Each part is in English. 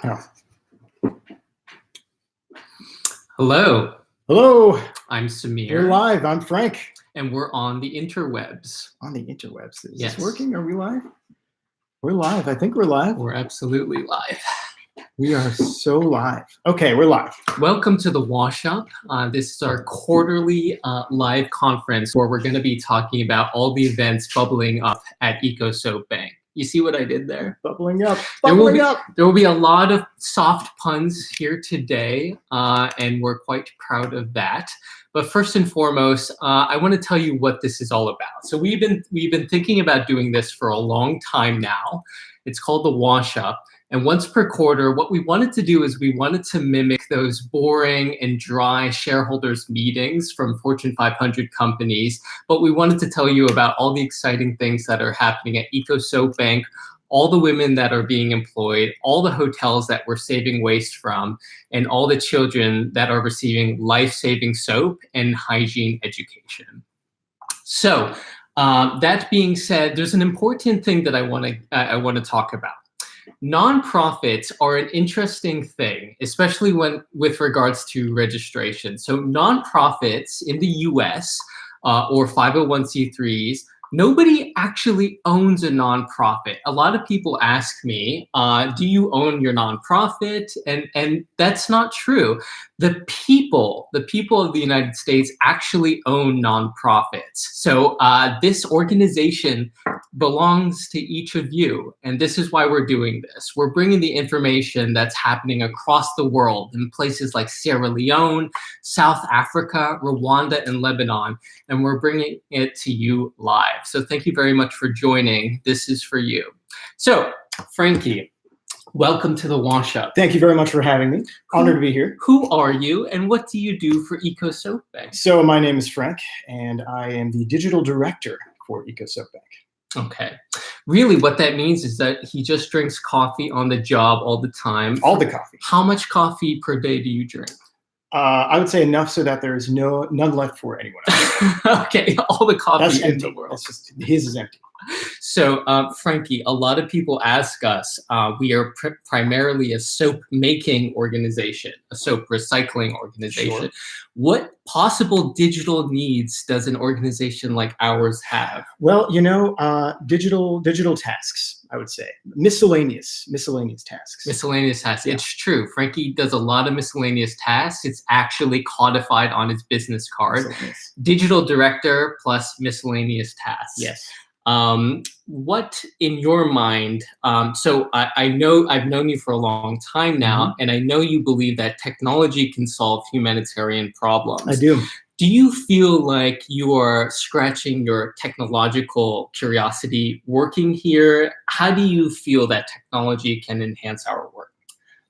Oh. Hello, Hello, I'm Samir. we're live. I'm Frank. And we're on the interwebs. On the interwebs. Is Yes. this working? Are we live? We're live. I think we're live. We're absolutely live. We are so live. Okay, we're live. Welcome to the Wash Up. This is our quarterly live conference where we're going to be talking about all the events bubbling up at EcoSoap Bank. You see what I did there? Bubbling up. There Bubbling will be a lot of soft puns here today, and we're quite proud of that. But first and foremost, I want to tell you what this is all about. So we've been thinking about doing this for a long time now. It's called the Wash Up. And once per quarter, what we wanted to do is we wanted to mimic those boring and dry shareholders meetings from Fortune 500 companies. But we wanted to tell you about all the exciting things that are happening at EcoSoap Bank, all the women that are being employed, all the hotels that we're saving waste from, and all the children that are receiving life-saving soap and hygiene education. So that being said, there's an important thing that I want to talk about. Nonprofits are an interesting thing, especially with regards to registration. So nonprofits in the US or 501c3s, nobody actually owns a nonprofit. A lot of people ask me, do you own your nonprofit? And that's not true. The people of the United States actually own nonprofits. So this organization belongs to each of you. And this is why we're doing this. We're bringing the information that's happening across the world in places like Sierra Leone, South Africa, Rwanda, and Lebanon. And we're bringing it to you live. So thank you very much for joining. This is for you. So, Frankie, welcome to the Wash Up. Thank you very much for having me. Honored to be here. Who are you and what do you do for EcoSoap Bank? So my name is Frank and I am the digital director for EcoSoap Bank. Okay. Really what that means is that he just drinks coffee on the job all the time. All the coffee. How much coffee per day do you drink? I would say enough so that there is none left for anyone else. Okay, all the coffee That's in empty. the world. That's just, his is empty. So, Frankie, a lot of people ask us, we are primarily a soap making organization, a soap recycling organization. Sure. What possible digital needs does an organization like ours have? Well, you know, digital tasks, I would say. Miscellaneous tasks. Miscellaneous tasks. Yeah. It's true. Frankie does a lot of miscellaneous tasks. It's actually codified on his business card. Miscellaneous. Digital director plus miscellaneous tasks. Yes. What in your mind, so I know I've known you for a long time now, and I know you believe that technology can solve humanitarian problems. I do. Do you feel like you are scratching your technological curiosity working here? How do you feel that technology can enhance our work?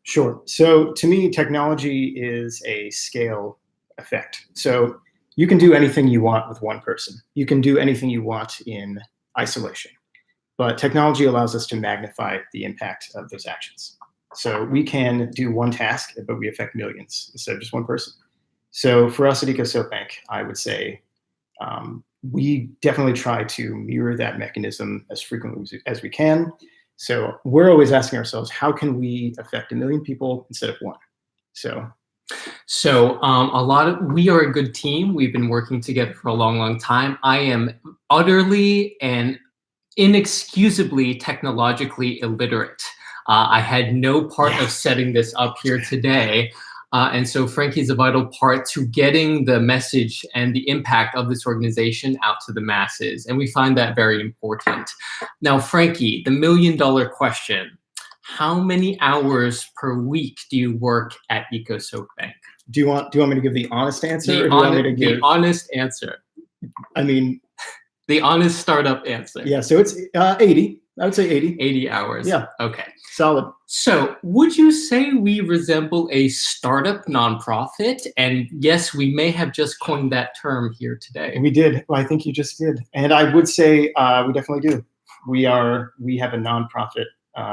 Sure. So to me, technology is a scale effect. So you can do anything you want with one person. You can do anything you want in isolation. But technology allows us to magnify the impact of those actions. So we can do one task, but we affect millions instead of just one person. So for us at EcoSoap Bank, I would say we definitely try to mirror that mechanism as frequently as we can. So we're always asking ourselves, how can we affect 1 million people instead of one? So we are a good team. We've been working together for a long, long time. I am utterly and inexcusably technologically illiterate. I had no part of setting this up here today. And so Frankie's a vital part to getting the message and the impact of this organization out to the masses. And we find that very important. Now, Frankie, the $1 million question. How many hours per week do you work at EcoSoap Bank? Do you want me to give the honest answer? The honest answer. I mean, the honest startup answer. Yeah, so it's 80. I would say 80. 80 hours. Yeah. Okay. Solid. So would you say we resemble a startup nonprofit? And yes, we may have just coined that term here today. We did. Well, I think you just did. And I would say we definitely do. We have a nonprofit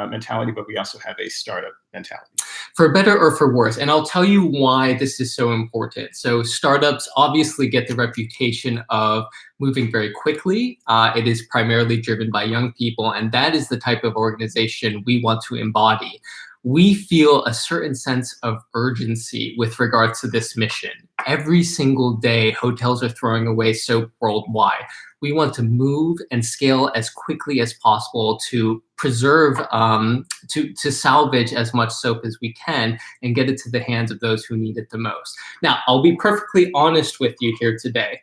mentality, but we also have a startup mentality. For better or for worse. And I'll tell you why this is so important. So startups obviously get the reputation of moving very quickly. It is primarily driven by young people, and that is the type of organization we want to embody. we feel a certain sense of urgency with regards to this mission. Every single day, hotels are throwing away soap worldwide. We want to move and scale as quickly as possible to preserve, to salvage as much soap as we can and get it to the hands of those who need it the most. Now, I'll be perfectly honest with you here today.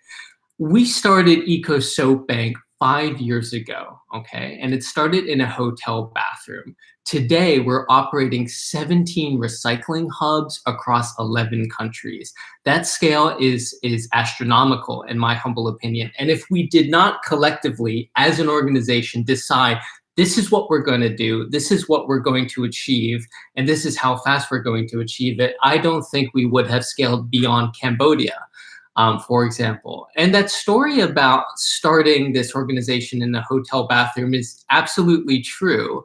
We started Eco Soap Bank 5 years ago, okay? And it started in a hotel bathroom. Today, we're operating 17 recycling hubs across 11 countries. That scale is astronomical, in my humble opinion. And if we did not collectively, as an organization, decide this is what we're going to do, this is what we're going to achieve, and this is how fast we're going to achieve it, I don't think we would have scaled beyond Cambodia. For example. And that story about starting this organization in a hotel bathroom is absolutely true.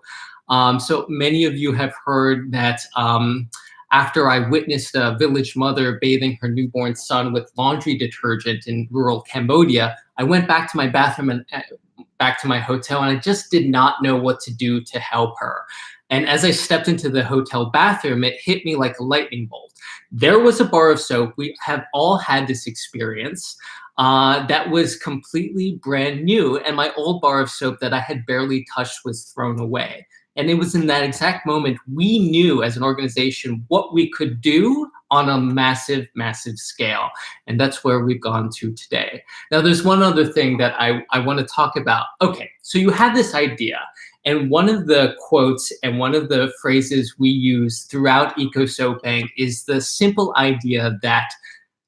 So many of you have heard that after I witnessed a village mother bathing her newborn son with laundry detergent in rural Cambodia, I went back to my bathroom and back to my hotel, and I just did not know what to do to help her. And as I stepped into the hotel bathroom, it hit me like a lightning bolt. There was a bar of soap. We have all had this experience that was completely brand new. And my old bar of soap that I had barely touched was thrown away. And it was in that exact moment we knew as an organization what we could do on a massive, massive scale. And that's where we've gone to today. Now, there's one other thing that I want to talk about. Okay, so you had this idea. And one of the quotes and one of the phrases we use throughout Eco Soap Bank is the simple idea that,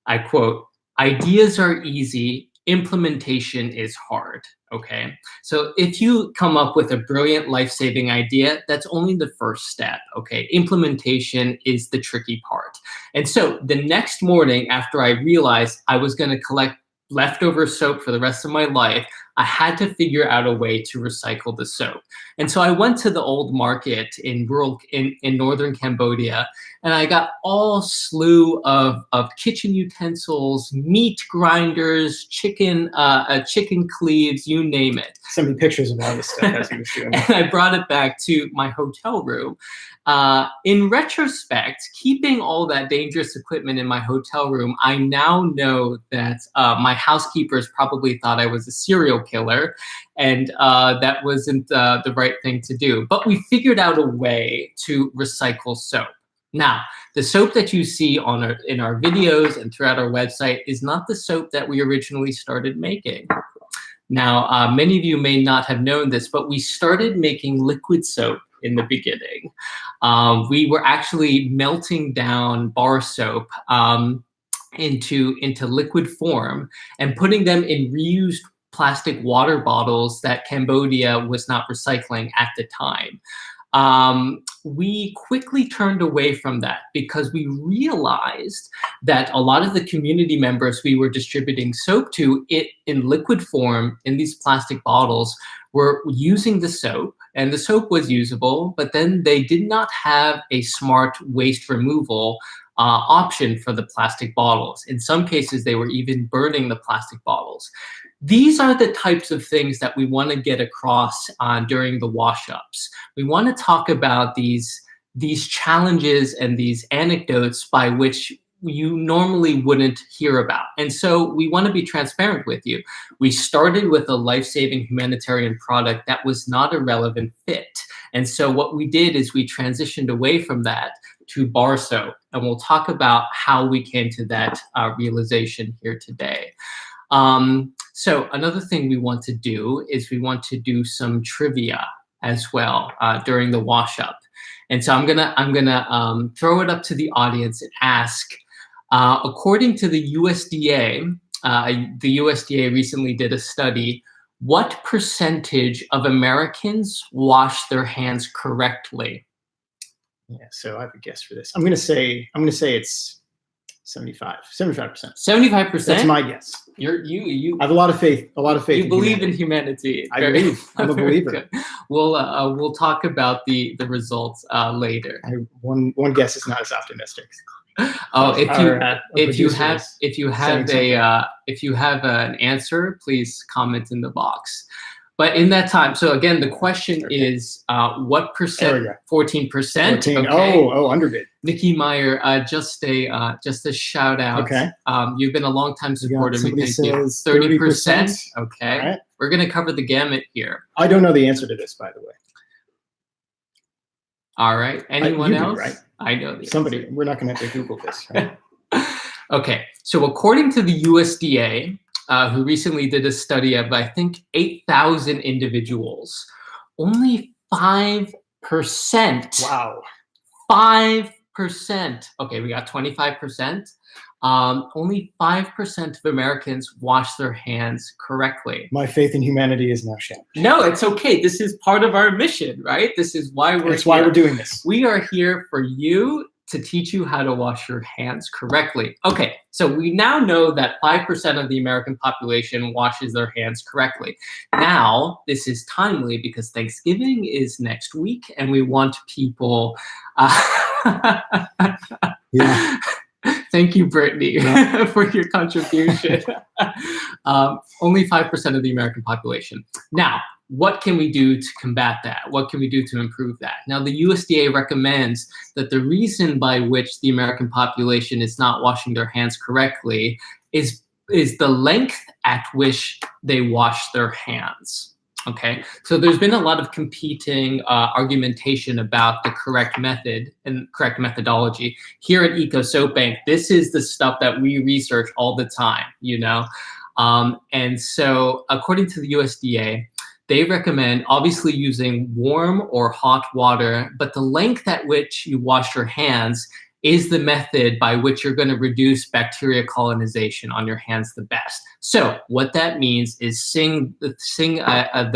I quote, ideas are easy, implementation is hard, okay? So if you come up with a brilliant life-saving idea, that's only the first step, okay? Implementation is the tricky part. And so the next morning after I realized I was gonna collect leftover soap for the rest of my life, I had to figure out a way to recycle the soap. And so I went to the old market in northern Cambodia, and I got all slew of kitchen utensils, meat grinders, chicken cleaves, you name it. Send me pictures of all this stuff as he was doing it. And I brought it back to my hotel room. In retrospect, keeping all that dangerous equipment in my hotel room, I now know that my housekeepers probably thought I was a serial killer, and that wasn't the right thing to do. But we figured out a way to recycle soap. Now, the soap that you see in our videos and throughout our website is not the soap that we originally started making. Now, many of you may not have known this, but we started making liquid soap in the beginning. We were actually melting down bar soap into liquid form and putting them in reused plastic water bottles that Cambodia was not recycling at the time. We quickly turned away from that because we realized that a lot of the community members we were distributing soap to in liquid form in these plastic bottles were using the soap, and the soap was usable, but then they did not have a smart waste removal option for the plastic bottles. In some cases, they were even burning the plastic bottles. These are the types of things that we want to get across during the wash-ups. We want to talk about these challenges and these anecdotes by which you normally wouldn't hear about. And so we want to be transparent with you. We started with a life-saving humanitarian product that was not a relevant fit. And so what we did is we transitioned away from that to bar soap. And we'll talk about how we came to that realization here today. So another thing we want to do is we want to do some trivia as well during the wash-up. And so I'm gonna throw it up to the audience and ask, according to the USDA, the USDA recently did a study, what percentage of Americans wash their hands correctly? Yeah, so I have a guess for this. I'm gonna say it's 75%. 75%? That's my guess. You I have a lot of faith. You believe in humanity. I believe. I'm a believer. Good. We'll talk about the results later. One guess is not as optimistic. Oh, if you have an answer, please comment in the box. But in that time, so again, the question is, what percent? 14%. 14. Okay. Oh, underbid. Nikki Meyer, just a shout out. Okay. You've been a long time supporter. Somebody Thank you. says 30%. Okay. All right. We're gonna cover the gamut here. I don't know the answer to this, by the way. All right. Anyone else? Do, right? I know the Somebody. answer. We're not going to have to Google this. Right? Okay. So according to the USDA, who recently did a study of, I think, 8,000 individuals, only 5%. Wow. 5%. Okay, we got 25%. Only 5% of Americans wash their hands correctly. My faith in humanity is now shattered. No, it's okay. This is part of our mission, right? This is why we're That's why we're doing this. We are here for you to teach you how to wash your hands correctly. Okay, so we now know that 5% of the American population washes their hands correctly. Now, this is timely because Thanksgiving is next week, and we want people... Yeah. Thank you, Brittany, for your contribution. Only 5% of the American population. Now, what can we do to combat that? What can we do to improve that? Now, the USDA recommends that the reason by which the American population is not washing their hands correctly is the length at which they wash their hands. Okay, so there's been a lot of competing argumentation about the correct method and correct methodology. Here at Eco Soap Bank, this is the stuff that we research all the time, you know? And so according to the USDA, they recommend obviously using warm or hot water, but the length at which you wash your hands is the method by which you're going to reduce bacteria colonization on your hands the best. So what that means is sing the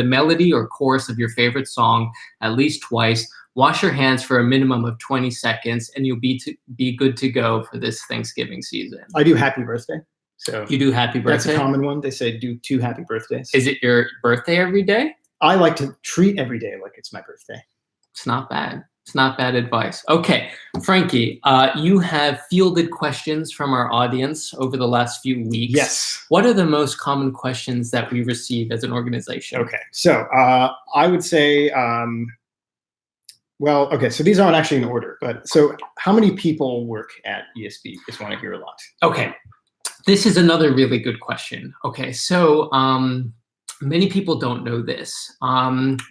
melody or chorus of your favorite song at least twice, wash your hands for a minimum of 20 seconds, and you'll be good to go for this Thanksgiving season. I do happy birthday. So you do happy birthday? That's a common one. They say do 2 happy birthdays. Is it your birthday every day? I like to treat every day like it's my birthday. It's not bad. It's not bad advice. Okay, Frankie, you have fielded questions from our audience over the last few weeks. Yes. What are the most common questions that we receive as an organization? Okay, so I would say, well, okay, so these aren't actually in order, but so how many people work at ESB? Just want to hear a lot. Okay, this is another really good question. Okay, so many people don't know this.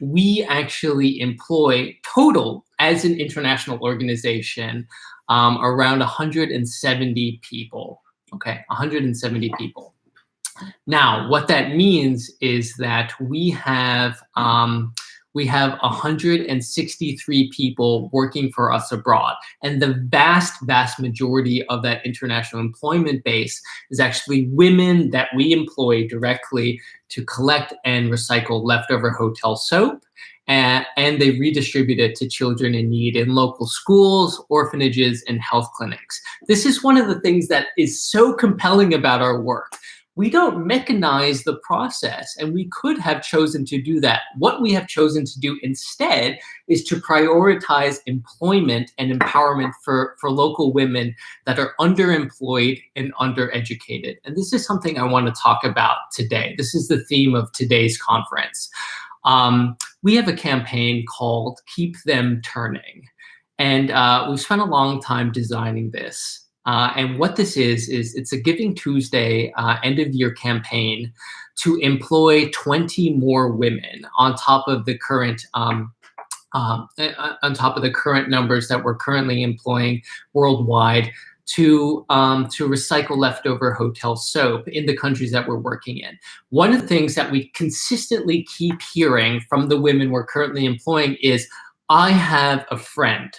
We actually employ total, as an international organization, around 170 people. Okay, 170 people. Now, what that means is that we have 163 people working for us abroad. And the vast majority of that international employment base is actually women that we employ directly to collect and recycle leftover hotel soap. And they redistribute it to children in need in local schools, orphanages, and health clinics. This is one of the things that is so compelling about our work. We don't mechanize the process, and we could have chosen to do that. What we have chosen to do instead is to prioritize employment and empowerment for local women that are underemployed and undereducated. And this is something I want to talk about today. This is the theme of today's conference. We have a campaign called Keep Them Turning. And we've spent a long time designing this. And what this is it's a Giving Tuesday end of year campaign to employ 20 more women on top of the current numbers that we're currently employing worldwide to recycle leftover hotel soap in the countries that we're working in. One of the things that we consistently keep hearing from the women we're currently employing is, I have a friend,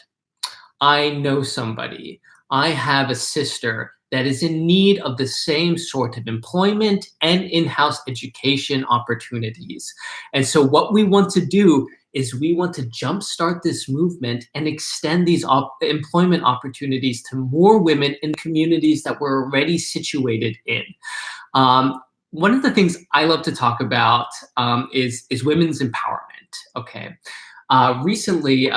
I know somebody, I have a sister that is in need of the same sort of employment and in-house education opportunities. And so what we want to do is we want to jumpstart this movement and extend these employment opportunities to more women in communities that we're already situated in. One of the things I love to talk about is women's empowerment, okay? Recently,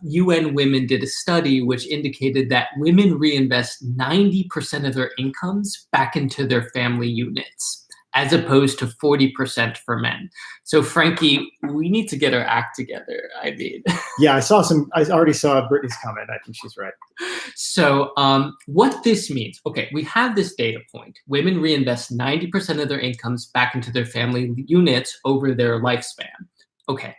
UN Women did a study which indicated that women reinvest 90% of their incomes back into their family units. as opposed to 40% for men. So Frankie, we need to get our act together. I mean, Yeah, I already saw Brittany's comment. I think she's right. so what this means, okay, we have this data point. Women reinvest 90% of their incomes back into their family units over their lifespan. Okay,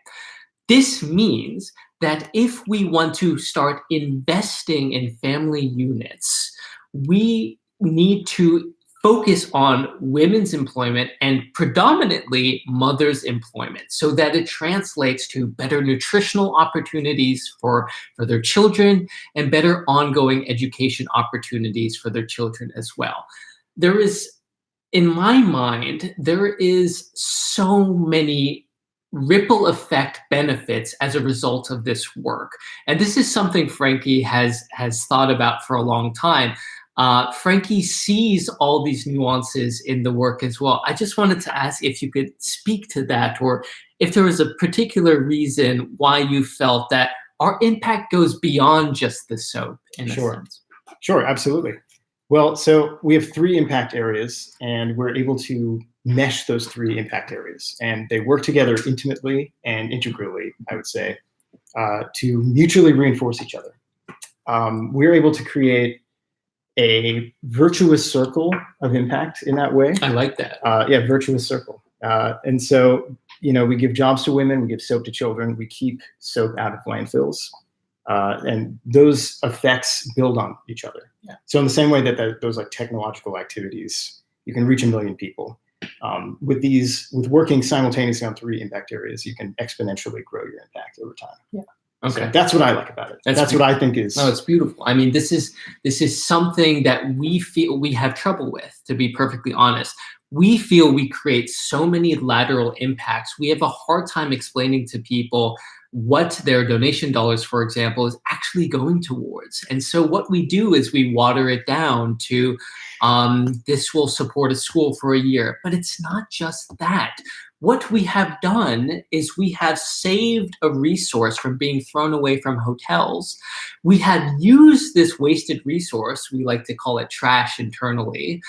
this means that if we want to start investing in family units, we need to focus on women's employment and predominantly mothers' employment so that it translates to better nutritional opportunities for their children and better ongoing education opportunities for their children as well. There is, in my mind, there is so many ripple effect benefits as a result of this work. And this is something Frankie has thought about for a long time. Frankie sees all these nuances in the work as well. I just wanted to ask if you could speak to that, or if there was a particular reason why you felt that our impact goes beyond just the soap in a sense. Sure, absolutely. Well, so we have 3 impact areas, and we're able to mesh those 3 impact areas, and they work together intimately and integrally, I would say, to mutually reinforce each other. We're able to create a virtuous circle of impact in that way. I like that. Yeah, virtuous circle. And so, we give jobs to women, we give soap to children, we keep soap out of landfills. And those effects build on each other. Yeah. So in the same way that those like technological activities, you can reach 1 million people. With working simultaneously on 3 impact areas, you can exponentially grow your impact over time. Yeah. Okay. So that's what I like about it. That's what I think is. No, it's beautiful. I mean, this is something that we feel we have trouble with, to be perfectly honest. We feel we create so many lateral impacts. We have a hard time explaining to people what their donation dollars, for example, is actually going towards. And so what we do is we water it down to this will support a school for a year. But it's not just that. What we have done is we have saved a resource from being thrown away from hotels. We have used this wasted resource, we like to call it trash internally.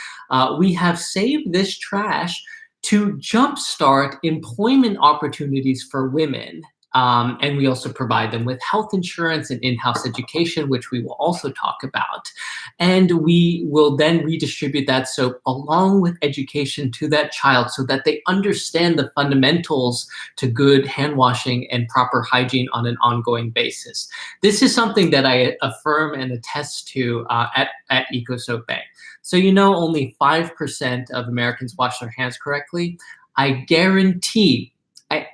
We have saved this trash to jumpstart employment opportunities for women. And we also provide them with health insurance and in-house education, which we will also talk about. And we will then redistribute that soap along with education to that child so that they understand the fundamentals to good hand washing and proper hygiene on an ongoing basis. This is something that I affirm and attest to at EcoSoap Bay. So only 5% of Americans wash their hands correctly. I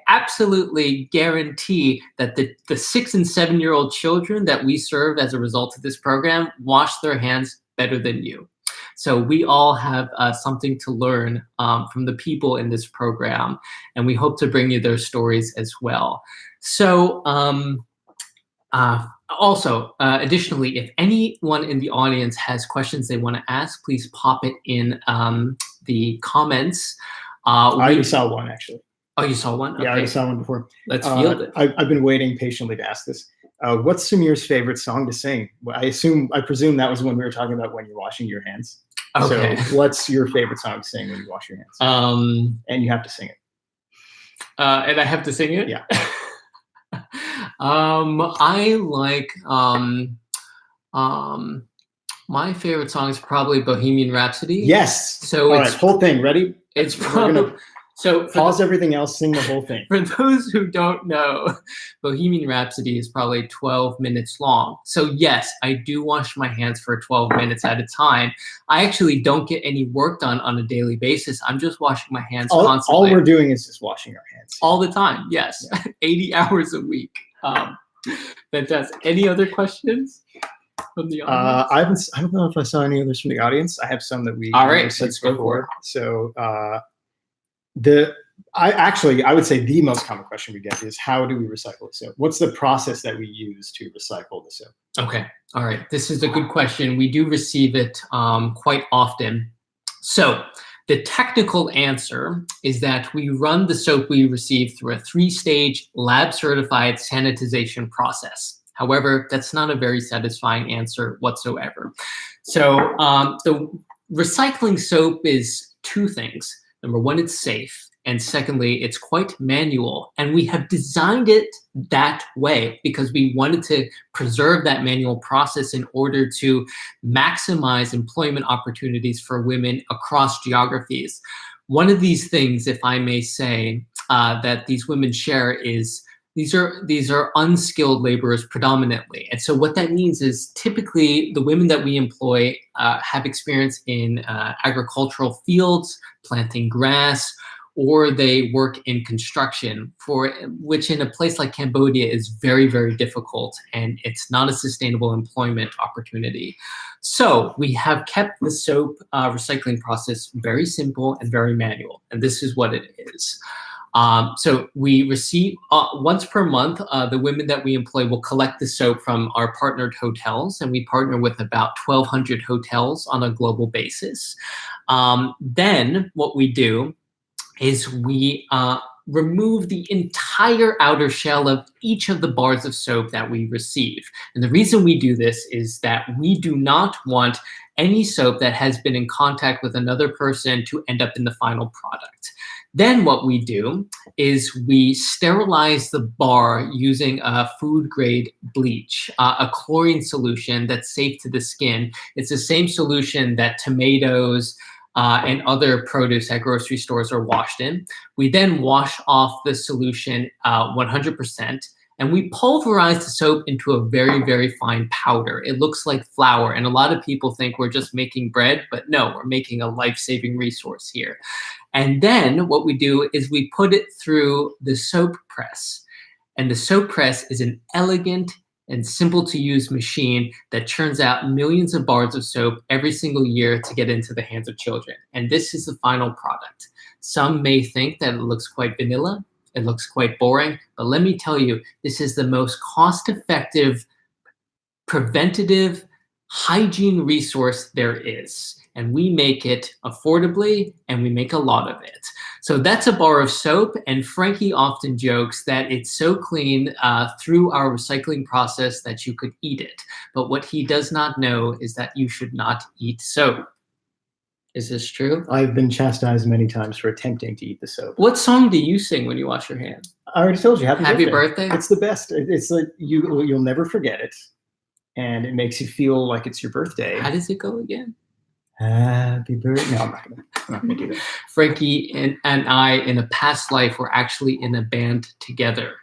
absolutely guarantee that the 6 and 7-year-old children that we serve as a result of this program wash their hands better than you. So we all have something to learn from the people in this program, and we hope to bring you their stories as well. So additionally, if anyone in the audience has questions they want to ask, please pop it in the comments. I already saw one, actually. Oh, you saw one? Okay. Yeah, I already saw one before. Let's field it. I've been waiting patiently to ask this. What's Samir's favorite song to sing? I presume that was when we were talking about when you're washing your hands. Okay. So what's your favorite song to sing when you wash your hands? And you have to sing it. And I have to sing it? Yeah. I like my favorite song is probably Bohemian Rhapsody. Yes. So all right, whole thing. Ready? It's probably so pause everything else, sing the whole thing. For those who don't know, Bohemian Rhapsody is probably 12 minutes long. So yes, I do wash my hands for 12 minutes at a time. I actually don't get any work done on a daily basis. I'm just washing my hands constantly. All we're doing is just washing our hands. All the time, yes. Yeah. 80 hours a week. Fantastic. Any other questions from the audience? I don't know if I saw any others from the audience. I have some that we. All right, let's go for it. So I would say the most common question we get is, how do we recycle the soap? What's the process that we use to recycle the soap? Okay. All right. This is a good question. We do receive it quite often. So the technical answer is that we run the soap we receive through a 3-stage lab-certified sanitization process. However, that's not a very satisfying answer whatsoever. So the recycling soap is 2 things. Number one, it's safe. And secondly, it's quite manual. And we have designed it that way because we wanted to preserve that manual process in order to maximize employment opportunities for women across geographies. One of these things, if I may say, that these women share is these are unskilled laborers predominantly. And so what that means is typically the women that we employ have experience in agricultural fields, planting grass, or they work in construction, for which in a place like Cambodia is very, very difficult, and it's not a sustainable employment opportunity. So we have kept the soap recycling process very simple and very manual, and this is what it is. So we receive once per month, the women that we employ will collect the soap from our partnered hotels, and we partner with about 1,200 hotels on a global basis. Then what we do is we remove the entire outer shell of each of the bars of soap that we receive. And the reason we do this is that we do not want any soap that has been in contact with another person to end up in the final product. Then what we do is we sterilize the bar using a food grade bleach, a chlorine solution that's safe to the skin. It's the same solution that tomatoes and other produce at grocery stores are washed in. We then wash off the solution 100%. And we pulverize the soap into a very, very fine powder. It looks like flour. And a lot of people think we're just making bread, but no, we're making a life-saving resource here. And then what we do is we put it through the soap press. And the soap press is an elegant and simple to use machine that churns out millions of bars of soap every single year to get into the hands of children. And this is the final product. Some may think that it looks quite vanilla. It looks quite boring, but let me tell you, this is the most cost-effective, preventative hygiene resource there is. And we make it affordably, and we make a lot of it. So that's a bar of soap, and Frankie often jokes that it's so clean through our recycling process that you could eat it. But what he does not know is that you should not eat soap. Is this true? I've been chastised many times for attempting to eat the soap. What song do you sing when you wash your hands? I already told you, happy birthday. It's the best. It's like you'll never forget it, and it makes you feel like it's your birthday. How does it go again? Happy birthday. No, I'm not gonna do that. Frankie and I, in a past life, were actually in a band together,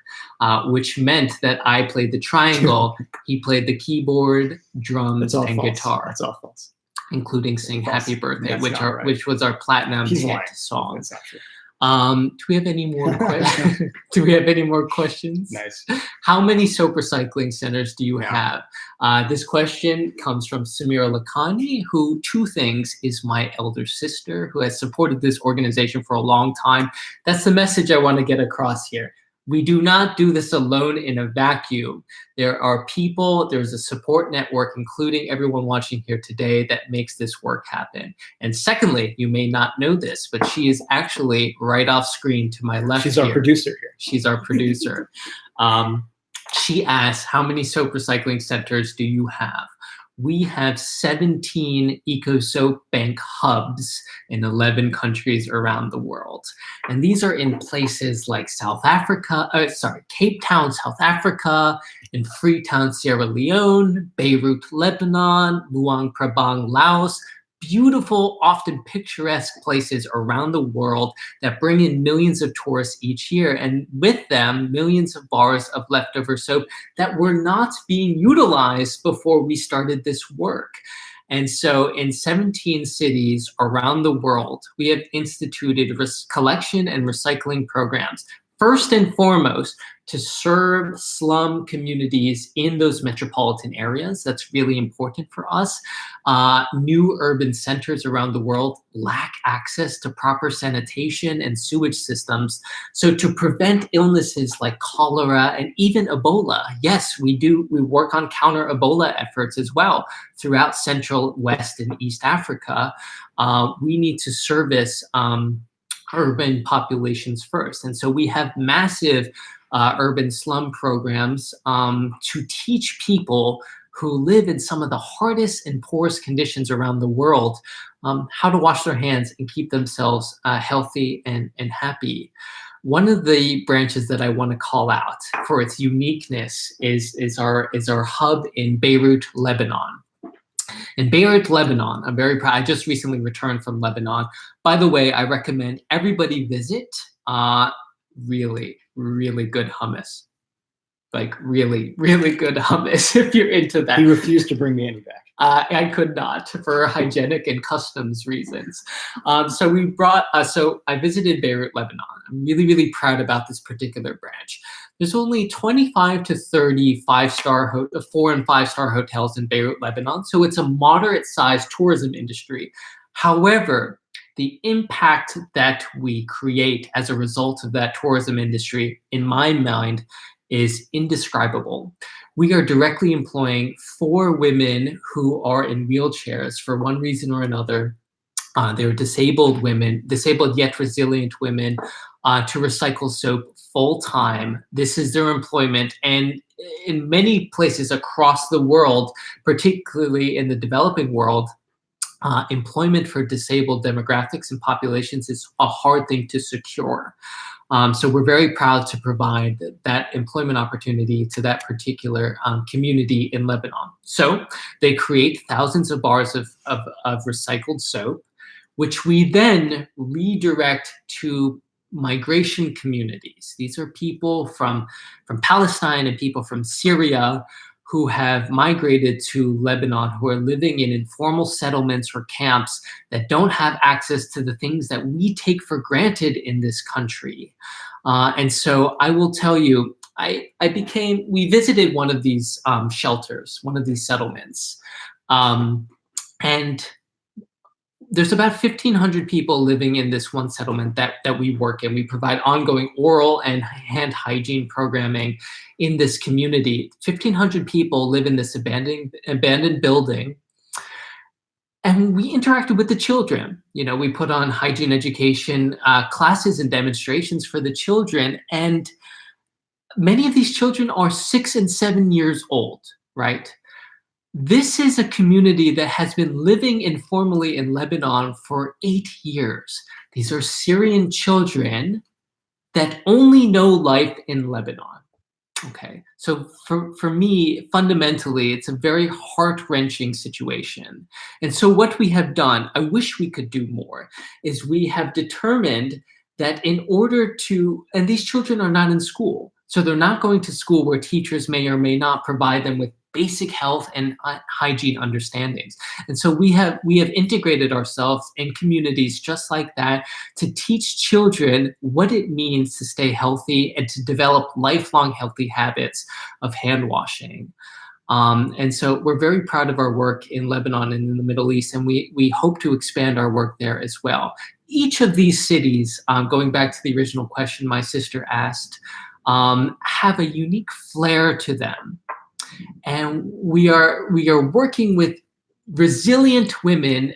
which meant that I played the triangle, he played the keyboard, drums, and false. guitar. That's all false. Including Sing Happy Birthday, That's which was our platinum hit song. That's not true. Do we have any more questions? Do we have any more questions? Nice. How many soap recycling centers do you have? This question comes from Samira Lakhani, who, two things, is my elder sister who has supported this organization for a long time. That's the message I want to get across here. We do not do this alone in a vacuum. There are people, there's a support network, including everyone watching here today, that makes this work happen. And secondly, you may not know this, but she is actually right off screen to my left. She's our producer here. She's our producer. She asked, how many soap recycling centers do you have? We have 17 eco-soap bank hubs in 11 countries around the world. And these are in places like Cape Town, South Africa, in Freetown, Sierra Leone, Beirut, Lebanon, Luang Prabang, Laos, beautiful, often picturesque places around the world that bring in millions of tourists each year, and with them, millions of bars of leftover soap that were not being utilized before we started this work. And so in 17 cities around the world, we have instituted collection and recycling programs, first and foremost, to serve slum communities in those metropolitan areas. That's really important for us. New urban centers around the world lack access to proper sanitation and sewage systems. So to prevent illnesses like cholera and even Ebola, yes, we work on counter Ebola efforts as well throughout Central, West, and East Africa. We need to service urban populations first. And so we have massive urban slum programs to teach people who live in some of the hardest and poorest conditions around the world, how to wash their hands and keep themselves healthy and happy. One of the branches that I want to call out for its uniqueness is our hub in Beirut, Lebanon. In Beirut, Lebanon, I'm very proud. I just recently returned from Lebanon. By the way, I recommend everybody visit. Really, really good hummus. Like really, really good hummus if you're into that. He refused to bring me any back. I could not for hygienic and customs reasons. So I visited Beirut, Lebanon. I'm really, really proud about this particular branch. There's only 25 to 30 4 and 5-star hotels in Beirut, Lebanon. So it's a moderate-sized tourism industry. However, the impact that we create as a result of that tourism industry, in my mind, is indescribable. We are directly employing 4 women who are in wheelchairs for one reason or another. They're disabled women, disabled yet resilient women, to recycle soap full time. This is their employment. And in many places across the world, particularly in the developing world, employment for disabled demographics and populations is a hard thing to secure. So we're very proud to provide that employment opportunity to that particular community in Lebanon. So they create thousands of bars of recycled soap, which we then redirect to migration communities. These are people from Palestine and people from Syria who have migrated to Lebanon, who are living in informal settlements or camps that don't have access to the things that we take for granted in this country. And so I will tell you, we visited one of these shelters, one of these settlements. And there's about 1,500 people living in this one settlement that we work in. We provide ongoing oral and hand hygiene programming in this community. 1,500 people live in this abandoned building. And we interacted with the children. You know, we put on hygiene education classes and demonstrations for the children. And many of these children are 6 and 7 years old, right? This is a community that has been living informally in Lebanon for 8 years. These are Syrian children that only know life in Lebanon. Okay, so for me, fundamentally, it's a very heart-wrenching situation. And so what we have done, I wish we could do more, is we have determined that in order to, and these children are not in school, so they're not going to school where teachers may or may not provide them with basic health and hygiene understandings. And so we have integrated ourselves in communities just like that to teach children what it means to stay healthy and to develop lifelong healthy habits of hand washing. And so we're very proud of our work in Lebanon and in the Middle East, and we hope to expand our work there as well. Each of these cities, going back to the original question my sister asked, have a unique flair to them. And we are working with resilient women,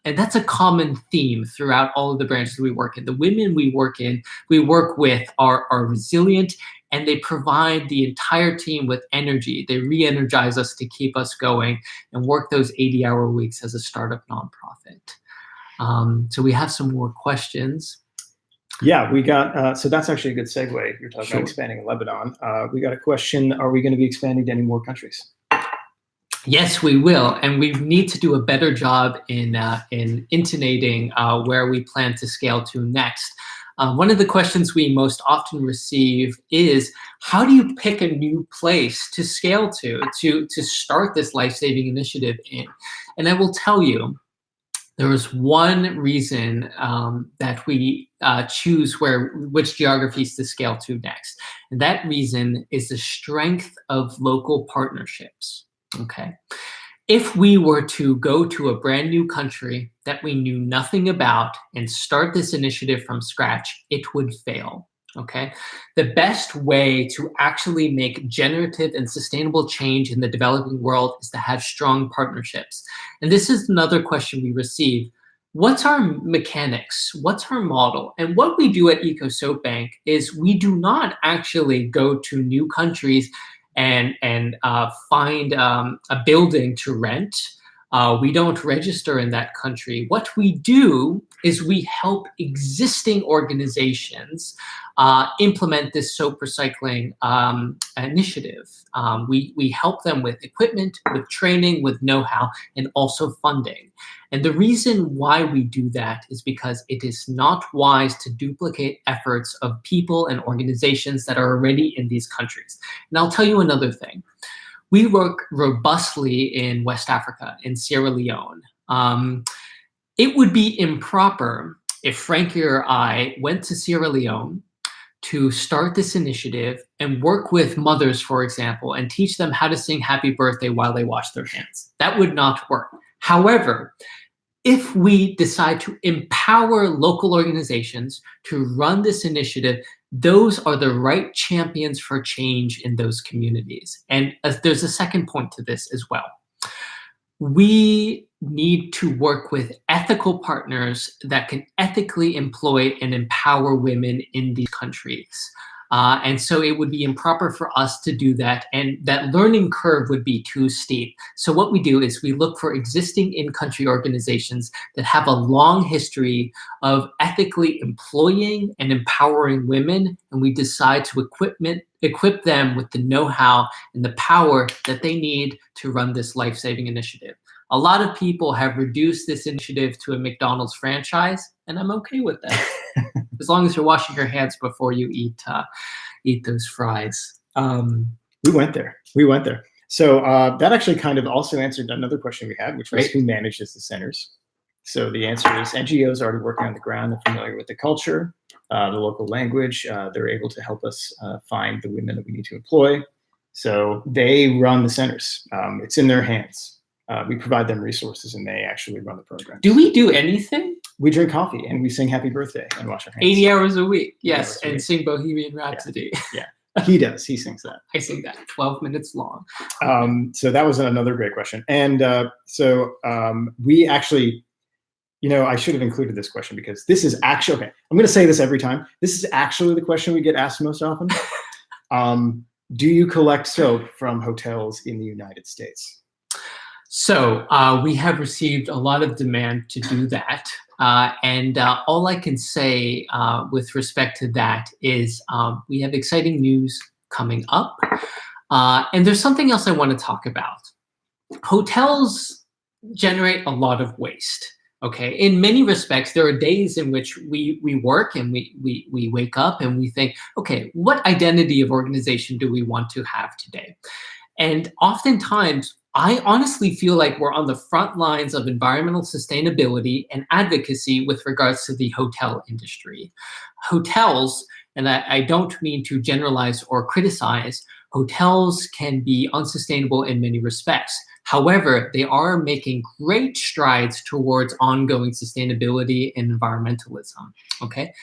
and that's a common theme throughout all of the branches we work in. The women we work with are resilient, and they provide the entire team with energy. They re-energize us to keep us going and work those 80-hour weeks as a startup nonprofit. So we have some more questions. Yeah, we got, so that's actually a good segue. You're talking Sure. about expanding in Lebanon. We got a question, are we going to be expanding to any more countries? Yes, we will, and we need to do a better job in intonating where we plan to scale to next. One of the questions we most often receive is, how do you pick a new place to scale to start this life-saving initiative in? And I will tell you, there is one reason that we choose which geographies to scale to next. And that reason is the strength of local partnerships, okay? If we were to go to a brand new country that we knew nothing about and start this initiative from scratch, it would fail. Okay, the best way to actually make generative and sustainable change in the developing world is to have strong partnerships. And this is another question we receive. What's our mechanics? What's our model? And what we do at EcoSoap Bank is we do not actually go to new countries and find a building to rent. We don't register in that country. What we do is we help existing organizations implement this soap recycling initiative. We help them with equipment, with training, with know-how, and also funding. And the reason why we do that is because it is not wise to duplicate efforts of people and organizations that are already in these countries. And I'll tell you another thing. We work robustly in West Africa, in Sierra Leone. It would be improper if Frankie or I went to Sierra Leone to start this initiative and work with mothers, for example, and teach them how to sing happy birthday while they wash their hands. That would not work. However, if we decide to empower local organizations to run this initiative, those are the right champions for change in those communities. And there's a second point to this as well. We need to work with ethical partners that can ethically employ and empower women in these countries. And so it would be improper for us to do that, and that learning curve would be too steep. So what we do is we look for existing in-country organizations that have a long history of ethically employing and empowering women, and we decide to equip them with the know-how and the power that they need to run this life-saving initiative. A lot of people have reduced this initiative to a McDonald's franchise, and I'm okay with that. As long as you're washing your hands before you eat those fries. We went there. So that actually kind of also answered another question we had, which was who manages the centers. So the answer is NGOs are already working on the ground. They're familiar with the culture, the local language. They're able to help us find the women that we need to employ. So they run the centers. It's in their hands. We provide them resources, and they actually run the program. Do we do anything? We drink coffee, and we sing happy birthday and wash our hands. 80 hours a week, yes, and sing Bohemian Rhapsody. Yeah. He does. He sings that. I sing that, 12 minutes long. So that was another great question. And we actually, I should have included this question because this is actually, okay, I'm going to say this every time. This is actually the question we get asked most often. Do you collect soap from hotels in the United States? So we have received a lot of demand to do that. And all I can say with respect to that is we have exciting news coming up. And there's something else I want to talk about. Hotels generate a lot of waste. Okay, in many respects, there are days in which we work and we wake up and we think, okay, what identity of organization do we want to have today? And oftentimes, I honestly feel like we're on the front lines of environmental sustainability and advocacy with regards to the hotel industry. Hotels, and I don't mean to generalize or criticize, hotels can be unsustainable in many respects. However, they are making great strides towards ongoing sustainability and environmentalism, okay?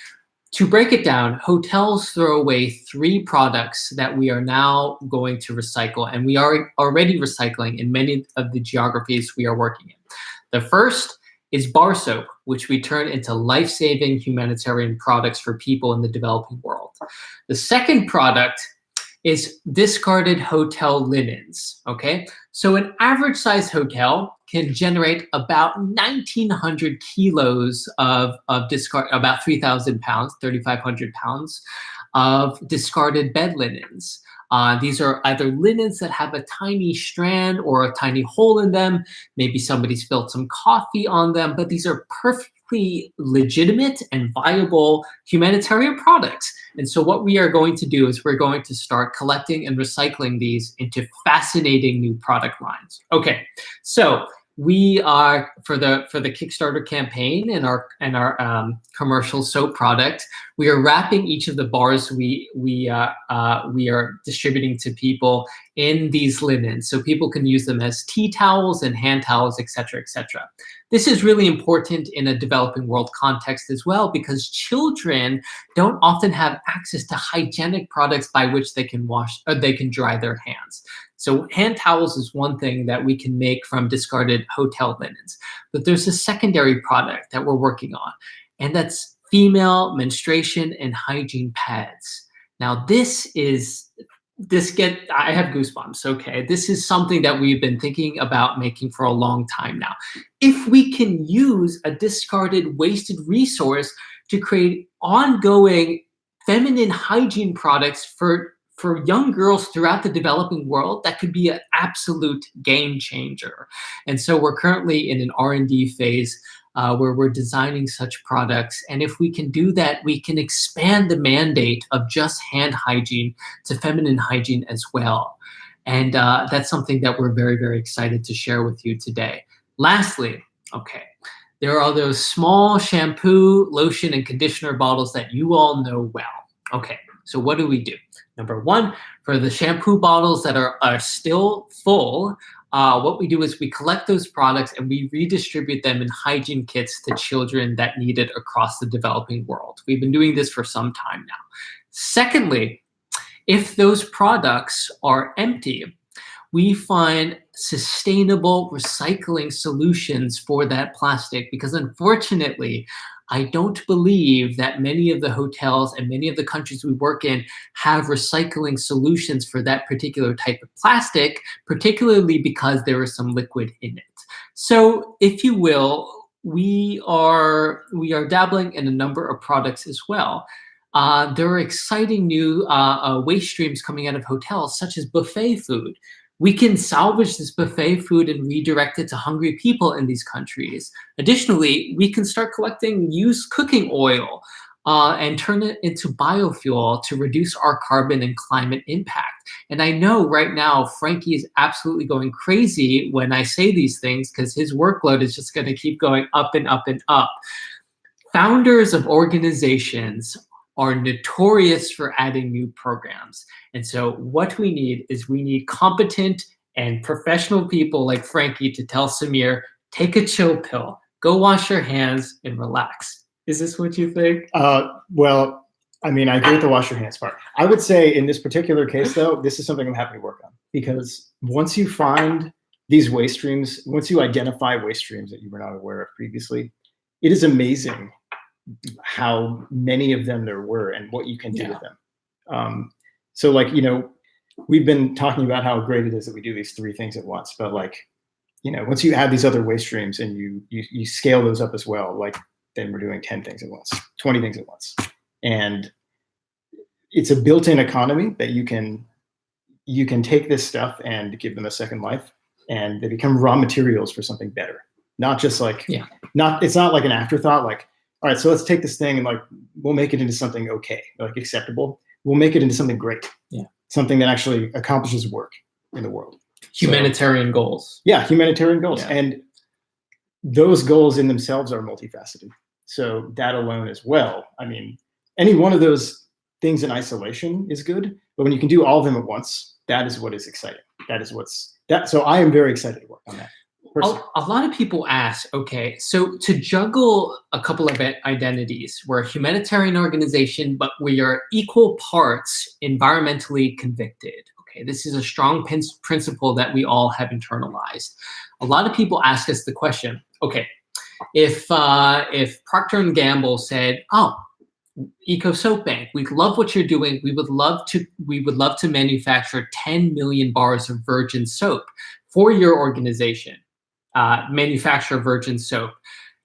To break it down, hotels throw away 3 products that we are now going to recycle, and we are already recycling in many of the geographies we are working in. The first is bar soap, which we turn into life-saving humanitarian products for people in the developing world. The second product is discarded hotel linens, okay? So an average size hotel can generate about 1,900 kilos of discard, about 3,000 pounds, 3,500 pounds of discarded bed linens. These are either linens that have a tiny strand or a tiny hole in them. Maybe somebody spilled some coffee on them, but these are perfectly legitimate and viable humanitarian products. And so what we are going to do is we're going to start collecting and recycling these into fascinating new product lines. Okay, so we are for the Kickstarter campaign and our commercial soap product. We are wrapping each of the bars we are distributing to people in these linens, so people can use them as tea towels and hand towels, etc., etc. This is really important in a developing world context as well, because children don't often have access to hygienic products by which they can wash or they can dry their hands. So hand towels is one thing that we can make from discarded hotel linens. But there's a secondary product that we're working on, and that's female menstruation and hygiene pads. Now, this is I have goosebumps. Okay, this is something that we've been thinking about making for a long time now. If we can use a discarded, wasted resource to create ongoing feminine hygiene products for young girls throughout the developing world, that could be an absolute game changer. And so we're currently in an R&D phase where we're designing such products. And if we can do that, we can expand the mandate of just hand hygiene to feminine hygiene as well. And that's something that we're very, very excited to share with you today. Lastly, okay, there are those small shampoo, lotion, and conditioner bottles that you all know well. Okay, so what do we do? Number one, for the shampoo bottles that are still full, what we do is we collect those products and we redistribute them in hygiene kits to children that need it across the developing world. We've been doing this for some time now. Secondly, if those products are empty, we find sustainable recycling solutions for that plastic, because unfortunately, I don't believe that many of the hotels and many of the countries we work in have recycling solutions for that particular type of plastic, particularly because there is some liquid in it. So, if you will, we are dabbling in a number of products as well. There are exciting new waste streams coming out of hotels, such as buffet food. We can salvage this buffet food and redirect it to hungry people in these countries. Additionally, we can start collecting used cooking oil and turn it into biofuel to reduce our carbon and climate impact. And I know right now, Frankie is absolutely going crazy when I say these things because his workload is just going to keep going up and up and up. Founders of organizations are notorious for adding new programs. And so what we need competent and professional people like Frankie to tell Samir, take a chill pill, go wash your hands and relax. Is this what you think? Well, I mean, I agree with the wash your hands part. I would say in this particular case, though, this is something I'm happy to work on, because once you find these waste streams, once you identify waste streams that you were not aware of previously, it is amazing how many of them there were and what you can do with them. So like, we've been talking about how great it is that we do these 3 things at once, but like, once you add these other waste streams and you scale those up as well, like then we're doing 10 things at once, 20 things at once. And it's a built-in economy that you can take this stuff and give them a second life, and they become raw materials for something better. Not just like, it's not like an afterthought, like, all right, so let's take this thing and like, we'll make it into something okay, like acceptable. We'll make it into something great. Something that actually accomplishes work in the world. Humanitarian goals. Yeah, humanitarian goals. And those goals in themselves are multifaceted. So that alone as well. I mean, any one of those things in isolation is good, but when you can do all of them at once, that is what is exciting. So I am very excited to work on that. A lot of people ask, okay, so to juggle a couple of identities, we're a humanitarian organization, but we are equal parts environmentally convicted. Okay, this is a strong principle that we all have internalized. A lot of people ask us the question, okay, if Procter & Gamble said, oh, Eco Soap Bank, we love what you're doing. We would love to manufacture 10 million bars of virgin soap for your organization. Manufacture virgin soap.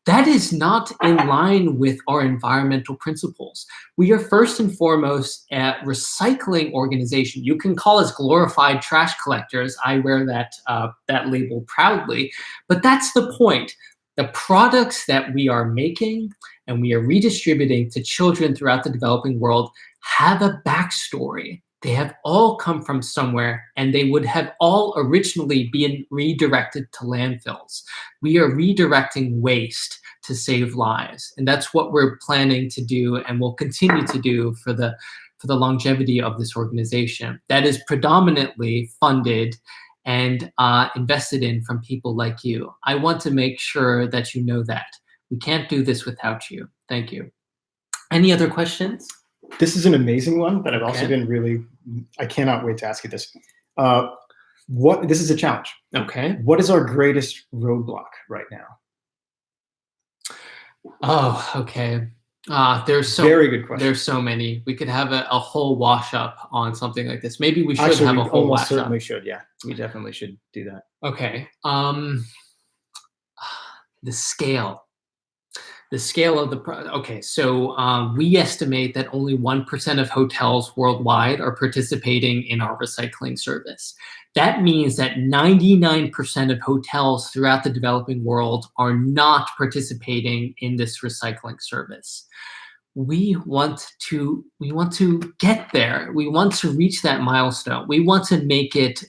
That is not in line with our environmental principles. We are first and foremost a recycling organization. You can call us glorified trash collectors. I wear that label proudly, but that's the point. The products that we are making and we are redistributing to children throughout the developing world have a backstory. They have all come from somewhere, and they would have all originally been redirected to landfills. We are redirecting waste to save lives, and that's what we're planning to do and will continue to do for the longevity of this organization. That is predominantly funded and invested in from people like you. I want to make sure that you know that. We can't do this without you. Thank you. Any other questions? This is an amazing one, but I've also been I cannot wait to ask you this. This is a challenge. Okay. What is our greatest roadblock right now? Oh, okay. Very good question. There's so many. We could have a whole wash up on something like this. Maybe we should Actually, have we a whole almost wash certainly up. should. Yeah, we definitely should do that. Okay. The scale. The scale of okay, so we estimate that only 1% of hotels worldwide are participating in our recycling service. That means that 99% of hotels throughout the developing world are not participating in this recycling service. We want to get there. We want to reach that milestone. We want to make it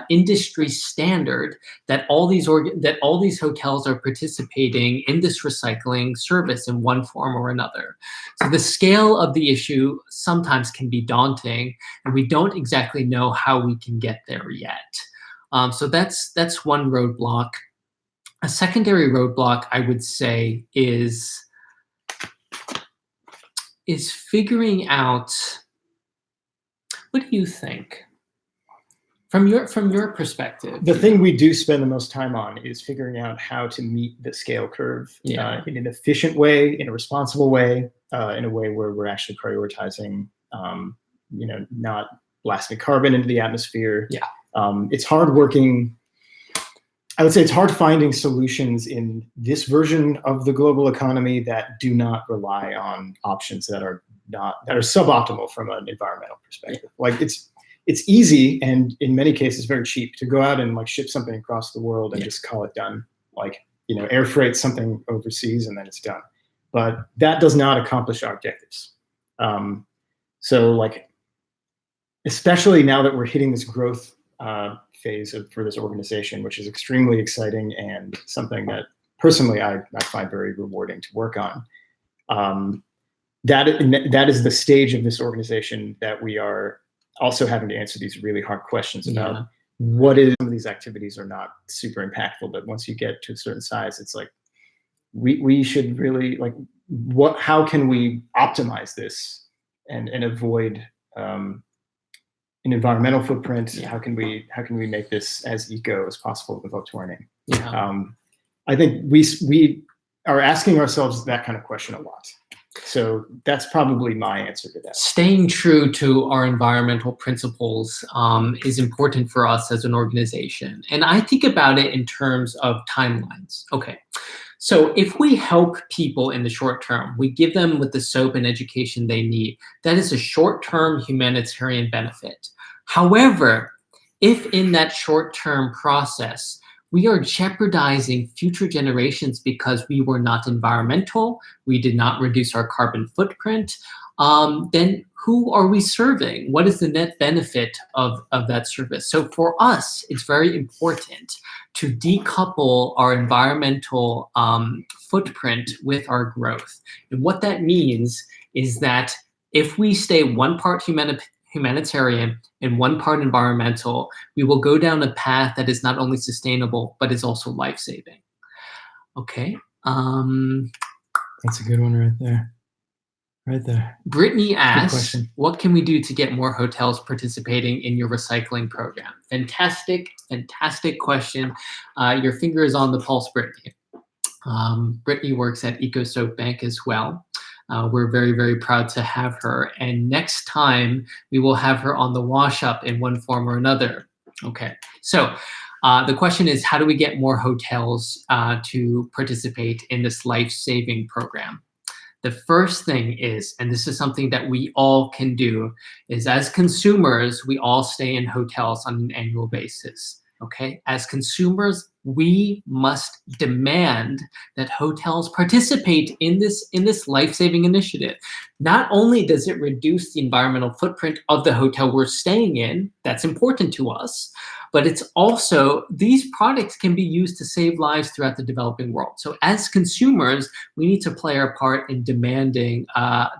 industry standard that all these hotels are participating in this recycling service in one form or another. So the scale of the issue sometimes can be daunting, and we don't exactly know how we can get there yet. So that's one roadblock. A secondary roadblock, I would say, is figuring out, what do you think from your perspective? The thing we do spend the most time on is figuring out how to meet the scale curve in an efficient way, in a responsible way, in a way where we're actually prioritizing, not blasting carbon into the atmosphere. Yeah. It's hard working. I would say it's hard finding solutions in this version of the global economy that do not rely on options that are suboptimal from an environmental perspective. Like it's easy and in many cases very cheap to go out and like ship something across the world and just call it done. Like, air freight something overseas and then it's done. But that does not accomplish our objectives. So like, especially now that we're hitting this growth phase for this organization, which is extremely exciting and something that personally I find very rewarding to work on. That is the stage of this organization that we are also having to answer these really hard questions about what is some of these activities are not super impactful, but once you get to a certain size, it's like we should really like how can we optimize this and avoid an environmental footprint. How can we make this as eco as possible without warning? I think we are asking ourselves that kind of question a lot. So that's probably my answer to that. Staying true to our environmental principles is important for us as an organization. And I think about it in terms of timelines. Okay. So if we help people in the short term, we give them with the soap and education they need, that is a short-term humanitarian benefit. However, if in that short-term process, we are jeopardizing future generations because we were not environmental, we did not reduce our carbon footprint, then who are we serving? What is the net benefit of that service? So for us, it's very important to decouple our environmental footprint with our growth. And what that means is that if we stay one part humanitarian and one part environmental, we will go down a path that is not only sustainable, but is also life-saving. Okay. That's a good one right there. Right there. Brittany asks, what can we do to get more hotels participating in your recycling program? Fantastic, fantastic question. Your finger is on the pulse, Brittany. Brittany works at EcoSoap Bank as well. We're very, very proud to have her. And next time, we will have her on the wash up in one form or another. Okay, so the question is, how do we get more hotels to participate in this life-saving program? The first thing is, and this is something that we all can do, is as consumers, we all stay in hotels on an annual basis. Okay, as consumers, we must demand that hotels participate in this life-saving initiative. Not only does it reduce the environmental footprint of the hotel we're staying in, that's important to us, but it's also, these products can be used to save lives throughout the developing world. So as consumers, we need to play our part in demanding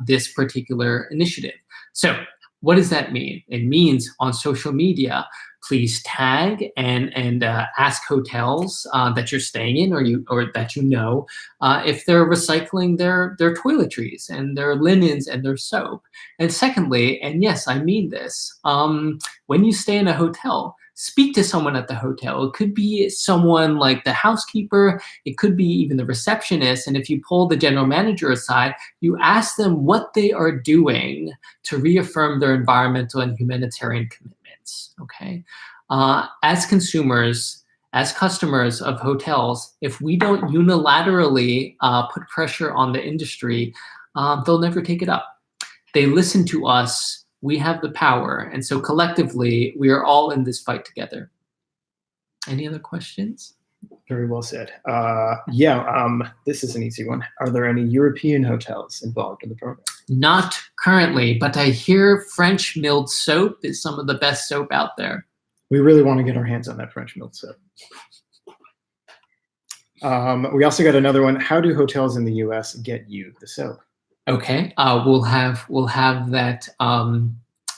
this particular initiative. So what does that mean? It means on social media, please tag and ask hotels that you're staying in or that you know if they're recycling their toiletries and their linens and their soap. And secondly, and yes, I mean this, when you stay in a hotel, speak to someone at the hotel. It could be someone like the housekeeper. It could be even the receptionist. And if you pull the general manager aside, you ask them what they are doing to reaffirm their environmental and humanitarian commitments, okay? As consumers, as customers of hotels, if we don't unilaterally put pressure on the industry, they'll never take it up. They listen to us. We have the power. And so collectively, we are all in this fight together. Any other questions? Very well said. This is an easy one. Are there any European hotels involved in the program? Not currently, but I hear French milled soap is some of the best soap out there. We really want to get our hands on that French milled soap. We also got another one. How do hotels in the US get you the soap? Okay, we'll have that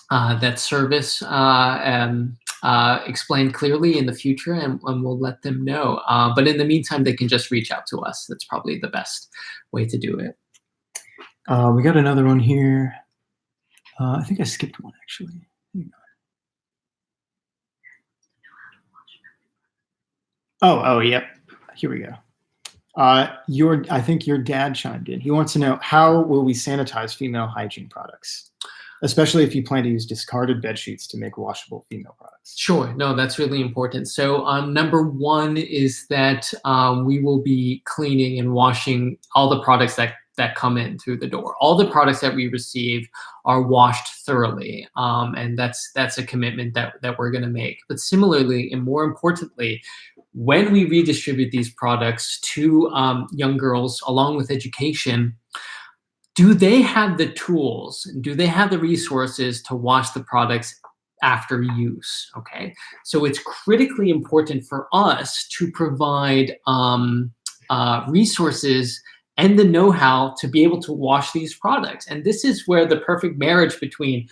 that service explained clearly in the future, and we'll let them know. But in the meantime, they can just reach out to us. That's probably the best way to do it. We got another one here. I think I skipped one actually. Oh, yep. Here we go. I think your dad chimed in. He wants to know, how will we sanitize female hygiene products, especially if you plan to use discarded bed sheets to make washable female products? Sure. No, that's really important. So number one is that we will be cleaning and washing all the products that come in through the door. All the products that we receive are washed thoroughly, and that's a commitment that we're going to make. But similarly, and more importantly, when we redistribute these products to young girls along with education, do they have the tools? Do they have the resources to wash the products after use? Okay, so it's critically important for us to provide resources and the know-how to be able to wash these products. And this is where the perfect marriage between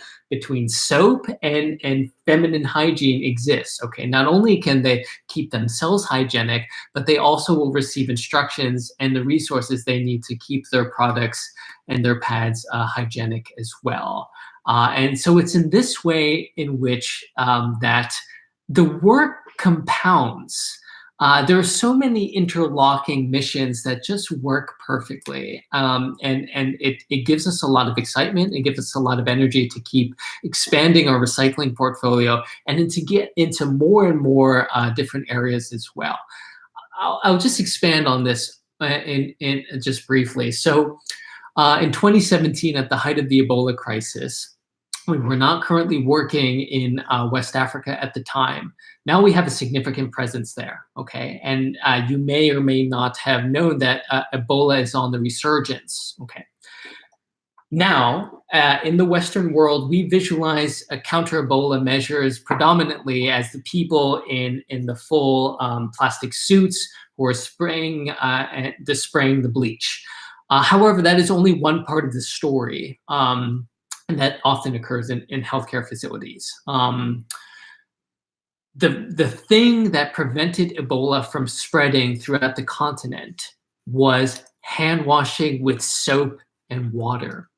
soap and feminine hygiene exists. Okay, not only can they keep themselves hygienic, but they also will receive instructions and the resources they need to keep their products and their pads hygienic as well. And so it's in this way in which that the work compounds. There are so many interlocking missions that just work perfectly, and it gives us a lot of excitement. It gives us a lot of energy to keep expanding our recycling portfolio and then to get into more and more different areas as well. I'll just expand on this in just briefly. So in 2017, at the height of the Ebola crisis, we were not currently working in West Africa at the time. Now we have a significant presence there, okay? And you may or may not have known that Ebola is on the resurgence, okay? Now, in the Western world, we visualize counter-Ebola measures predominantly as the people in the full plastic suits who are spraying the bleach. However, that is only one part of the story. And that often occurs in healthcare facilities. The thing that prevented Ebola from spreading throughout the continent was hand washing with soap and water.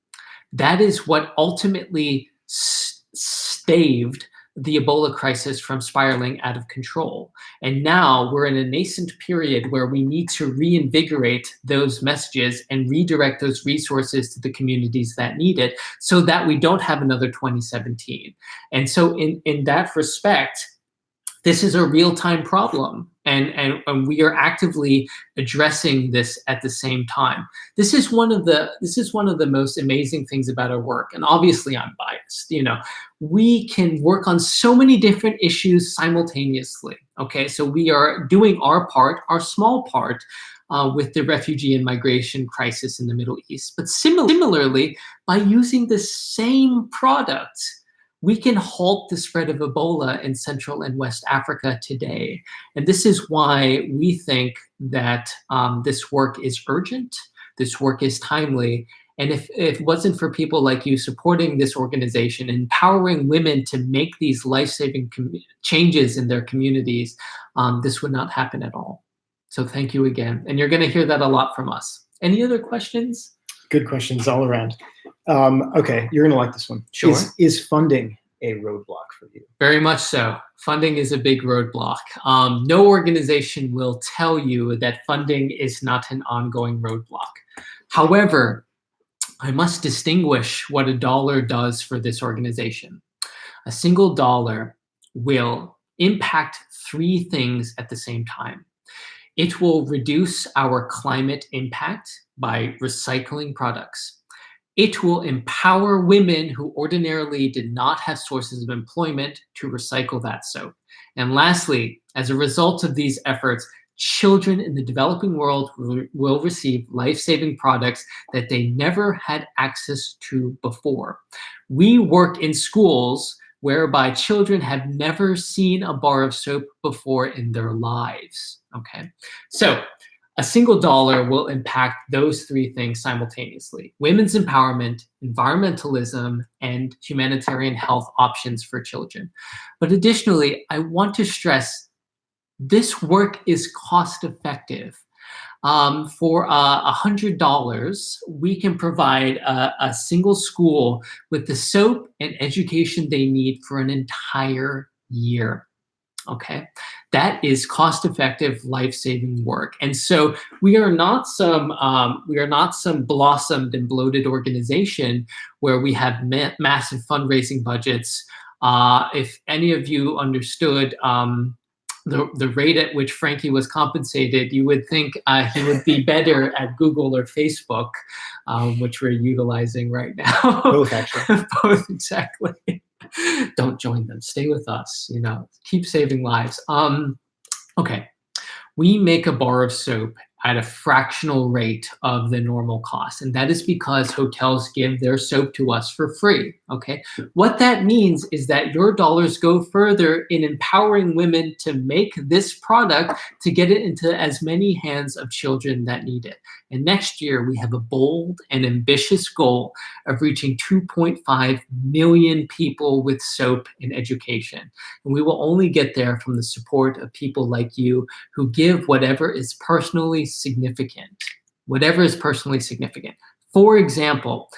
That is what ultimately staved the Ebola crisis from spiraling out of control. And now we're in a nascent period where we need to reinvigorate those messages and redirect those resources to the communities that need it so that we don't have another 2017. And so in that respect, this is a real-time problem, and we are actively addressing this at the same time. This is one of the most amazing things about our work, and obviously I'm biased. You know, we can work on so many different issues simultaneously. Okay, so we are doing our part, our small part, with the refugee and migration crisis in the Middle East. But similarly, by using the same product, we can halt the spread of Ebola in Central and West Africa today. And this is why we think that this work is urgent, this work is timely. And if it wasn't for people like you supporting this organization, empowering women to make these life-saving changes in their communities, this would not happen at all. So thank you again. And you're gonna hear that a lot from us. Any other questions? Good questions all around. Okay, you're gonna like this one. Sure. Is funding a roadblock for you? Very much so. Funding is a big roadblock. No organization will tell you that funding is not an ongoing roadblock. However, I must distinguish what a dollar does for this organization. A single dollar will impact three things at the same time. It will reduce our climate impact by recycling products. It will empower women who ordinarily did not have sources of employment to recycle that soap. And lastly, as a result of these efforts, children in the developing world will receive life-saving products that they never had access to before. We work in schools whereby children have never seen a bar of soap before in their lives, okay? So a single dollar will impact those three things simultaneously: women's empowerment, environmentalism, and humanitarian health options for children. But additionally, I want to stress this work is cost effective. For $100, we can provide a single school with the soap and education they need for an entire year. Okay, that is cost-effective, life-saving work, and so we are not some blossomed and bloated organization where we have massive fundraising budgets. If any of you understood the rate at which Frankie was compensated, you would think he would be better at Google or Facebook, which we're utilizing right now. Both, actually. Both, exactly. Don't join them. Stay with us. You know, keep saving lives. Okay, we make a bar of soap at a fractional rate of the normal cost, and that is because hotels give their soap to us for free. Okay, what that means is that your dollars go further in empowering women to make this product to get it into as many hands of children that need it. And next year, we have a bold and ambitious goal of reaching 2.5 million people with soap in education. And we will only get there from the support of people like you who give whatever is personally significant. Whatever is personally significant. For example,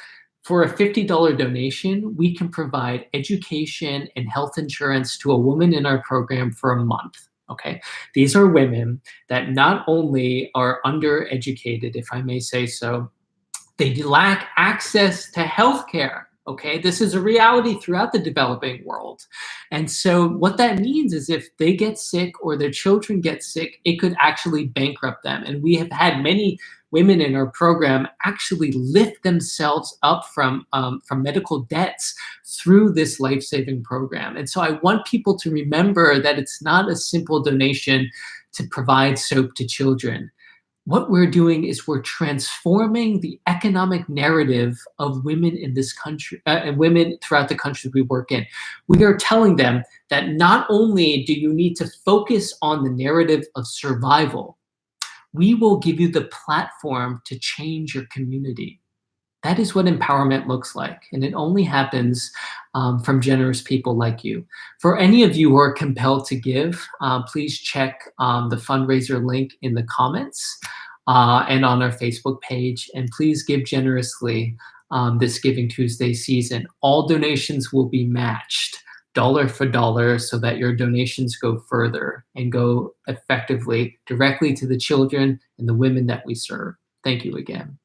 for a $50 donation, we can provide education and health insurance to a woman in our program for a month. Okay, these are women that not only are undereducated, if I may say so, they lack access to healthcare. Okay, this is a reality throughout the developing world. And so what that means is if they get sick or their children get sick, it could actually bankrupt them. And we have had many women in our program actually lift themselves up from medical debts through this life-saving program. And so I want people to remember that it's not a simple donation to provide soap to children. What we're doing is we're transforming the economic narrative of women in this country and women throughout the countries we work in. We are telling them that not only do you need to focus on the narrative of survival, we will give you the platform to change your community. That is what empowerment looks like, and it only happens from generous people like you. For any of you who are compelled to give, please check the fundraiser link in the comments and on our Facebook page, and please give generously this Giving Tuesday season. All donations will be matched dollar for dollar so that your donations go further and go effectively directly to the children and the women that we serve. Thank you again.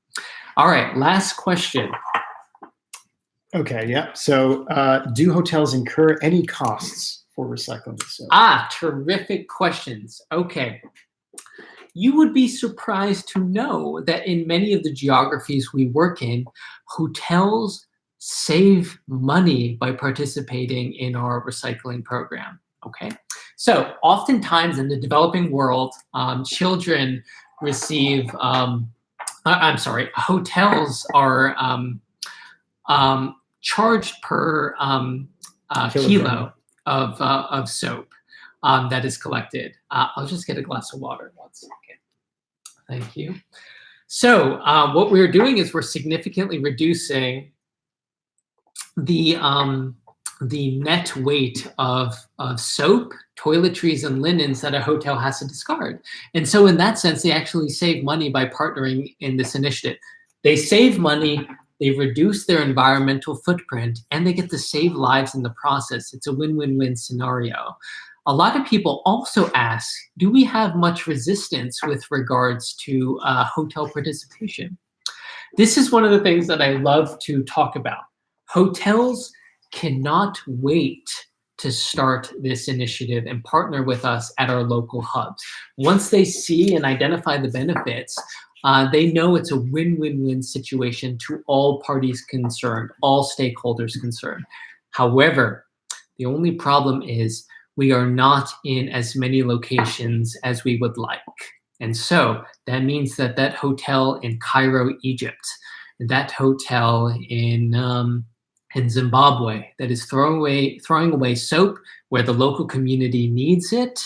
All right, last question. Okay, yeah. So do hotels incur any costs for recycling the soap? Terrific questions. Okay. You would be surprised to know that in many of the geographies we work in, hotels save money by participating in our recycling program, okay? So oftentimes in the developing world, children receive, hotels are charged per kilo of soap that is collected. I'll just get a glass of water. 1 second. Thank you. So what we're doing is we're significantly reducing the net weight of soap, toiletries, and linens that a hotel has to discard. And so in that sense, they actually save money by partnering in this initiative. They save money, they reduce their environmental footprint, and they get to save lives in the process. It's a win-win-win scenario. A lot of people also ask, do we have much resistance with regards to hotel participation? This is one of the things that I love to talk about. Hotels cannot wait to start this initiative and partner with us at our local hubs. Once they see and identify the benefits, they know it's a win-win-win situation to all parties concerned, all stakeholders concerned. However, the only problem is we are not in as many locations as we would like. And so that means that that hotel in Cairo, Egypt, that hotel in Zimbabwe that is throwing away soap where the local community needs it,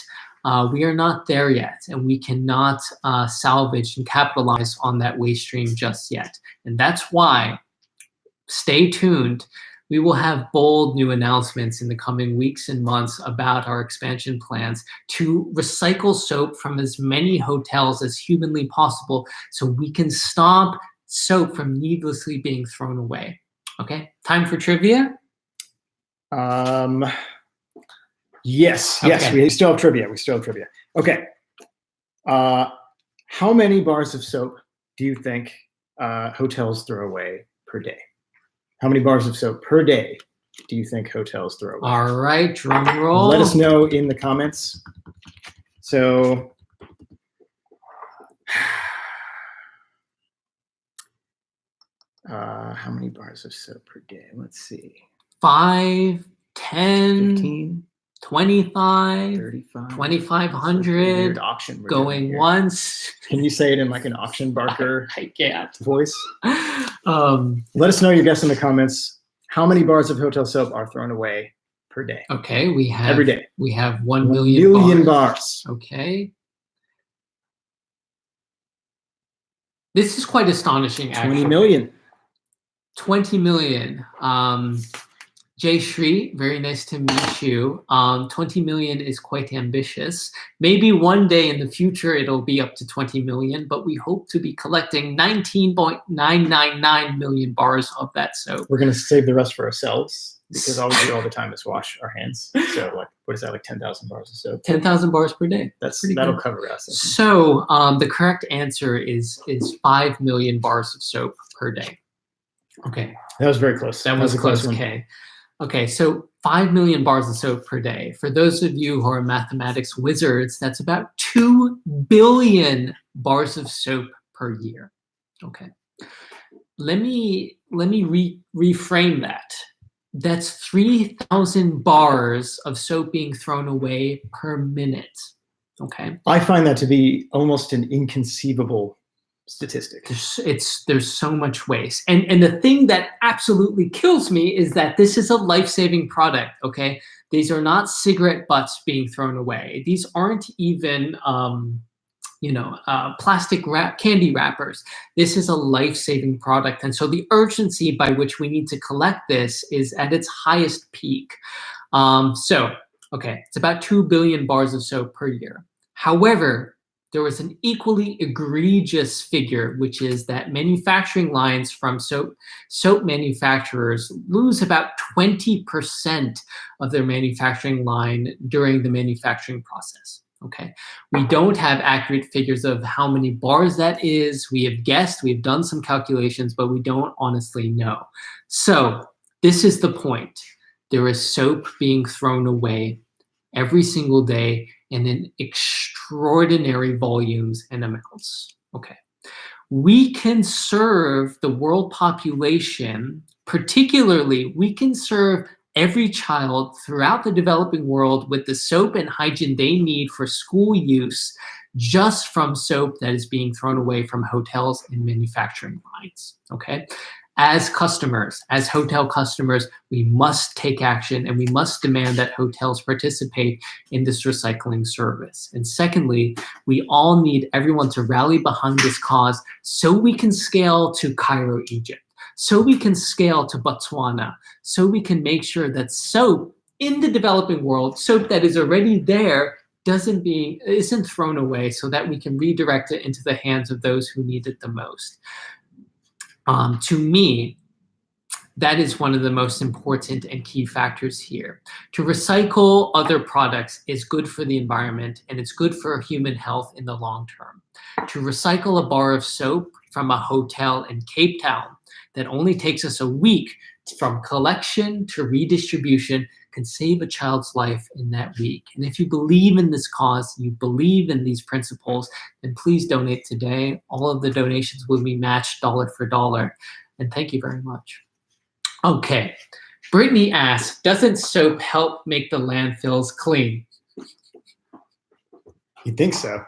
we are not there yet, and we cannot salvage and capitalize on that waste stream just yet. And that's why, stay tuned. We will have bold new announcements in the coming weeks and months about our expansion plans to recycle soap from as many hotels as humanly possible so we can stop soap from needlessly being thrown away. Okay, time for trivia? Yes, Okay. we still have trivia. Okay. How many bars of soap do you think hotels throw away per day? How many bars of soap per day do you think hotels throw away? All right, drum roll. Let us know in the comments. So, how many bars of soap per day? Let's see. 5, 10, 15, 25, 35, 2,500, auction going once. Can you say it in like an auction barker I can't. voice? Let us know your guess in the comments. How many bars of hotel soap are thrown away per day? Okay, we have every day. We have 1 1 million, million bars. Okay. This is quite astonishing, actually. 20 million. 20 million. Jay Shri, very nice to meet you. 20 million is quite ambitious. Maybe one day in the future it'll be up to 20 million, but we hope to be collecting 19.999 million bars of that soap. We're going to save the rest for ourselves because all we do all the time is wash our hands. So like, what is that, like 10,000 bars of soap? 10,000 bars per day. That'll cover us. So the correct answer is 5 million bars of soap per day. Okay. That was very close. That was close. Okay. Okay, so 5 million bars of soap per day. For those of you who are mathematics wizards, that's about 2 billion bars of soap per year. Okay. Let me reframe that. That's 3,000 bars of soap being thrown away per minute. Okay. I find that to be almost an inconceivable statistic. There's so much waste, and the thing that absolutely kills me is that this is a life-saving product. Okay, these are not cigarette butts being thrown away. These aren't even plastic candy wrappers. This is a life-saving product, and so the urgency by which we need to collect this is at its highest peak. Okay, it's about 2 billion bars of soap per year. However, there was an equally egregious figure, which is that manufacturing lines from soap manufacturers lose about 20% of their manufacturing line during the manufacturing process. Okay, we don't have accurate figures of how many bars that is. We have guessed, we've done some calculations, but we don't honestly know. So this is the point. There is soap being thrown away every single day and in extraordinary volumes and amounts. Okay. We can serve the world population, particularly we can serve every child throughout the developing world with the soap and hygiene they need for school use just from soap that is being thrown away from hotels and manufacturing lines. Okay. As customers, as hotel customers, we must take action and we must demand that hotels participate in this recycling service. And secondly, we all need everyone to rally behind this cause so we can scale to Cairo, Egypt, so we can scale to Botswana, so we can make sure that soap in the developing world, soap that is already there, isn't thrown away so that we can redirect it into the hands of those who need it the most. To me, That is one of the most important and key factors here. To recycle other products is good for the environment and it's good for human health in the long term. To recycle a bar of soap from a hotel in Cape Town that only takes us a week from collection to redistribution can save a child's life in that week. And if you believe in this cause, you believe in these principles, then please donate today. All of the donations will be matched dollar for dollar. And thank you very much. Okay, Brittany asks, doesn't soap help make the landfills clean? You think so?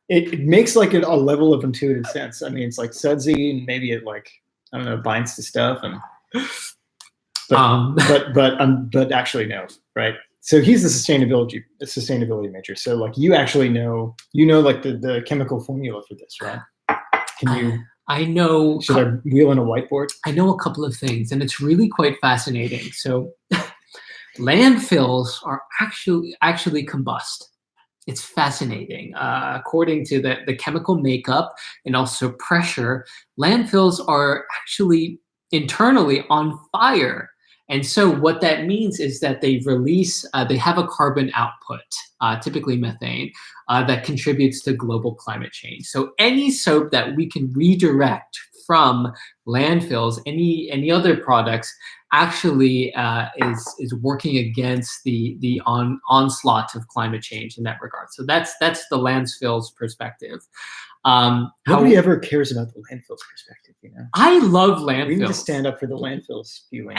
It makes like a level of intuitive sense. I mean, it's like sudsy and maybe it like, I don't know, binds to stuff and but actually no, right? So he's the sustainability major. So like you actually know, like the chemical formula for this, right? Can you? I know. Should I wheel in a whiteboard? I know a couple of things, and it's really quite fascinating. So landfills are actually combust. It's fascinating. According to the chemical makeup and also pressure, landfills are actually internally on fire. And so what that means is that they release, they have a carbon output, typically methane, that contributes to global climate change. So any soap that we can redirect from landfills, any other products, actually is working against the onslaught of climate change in that regard. So that's the landfills perspective. Nobody ever cares about the landfills perspective, you know. I love landfills. We need to stand up for the landfills viewing.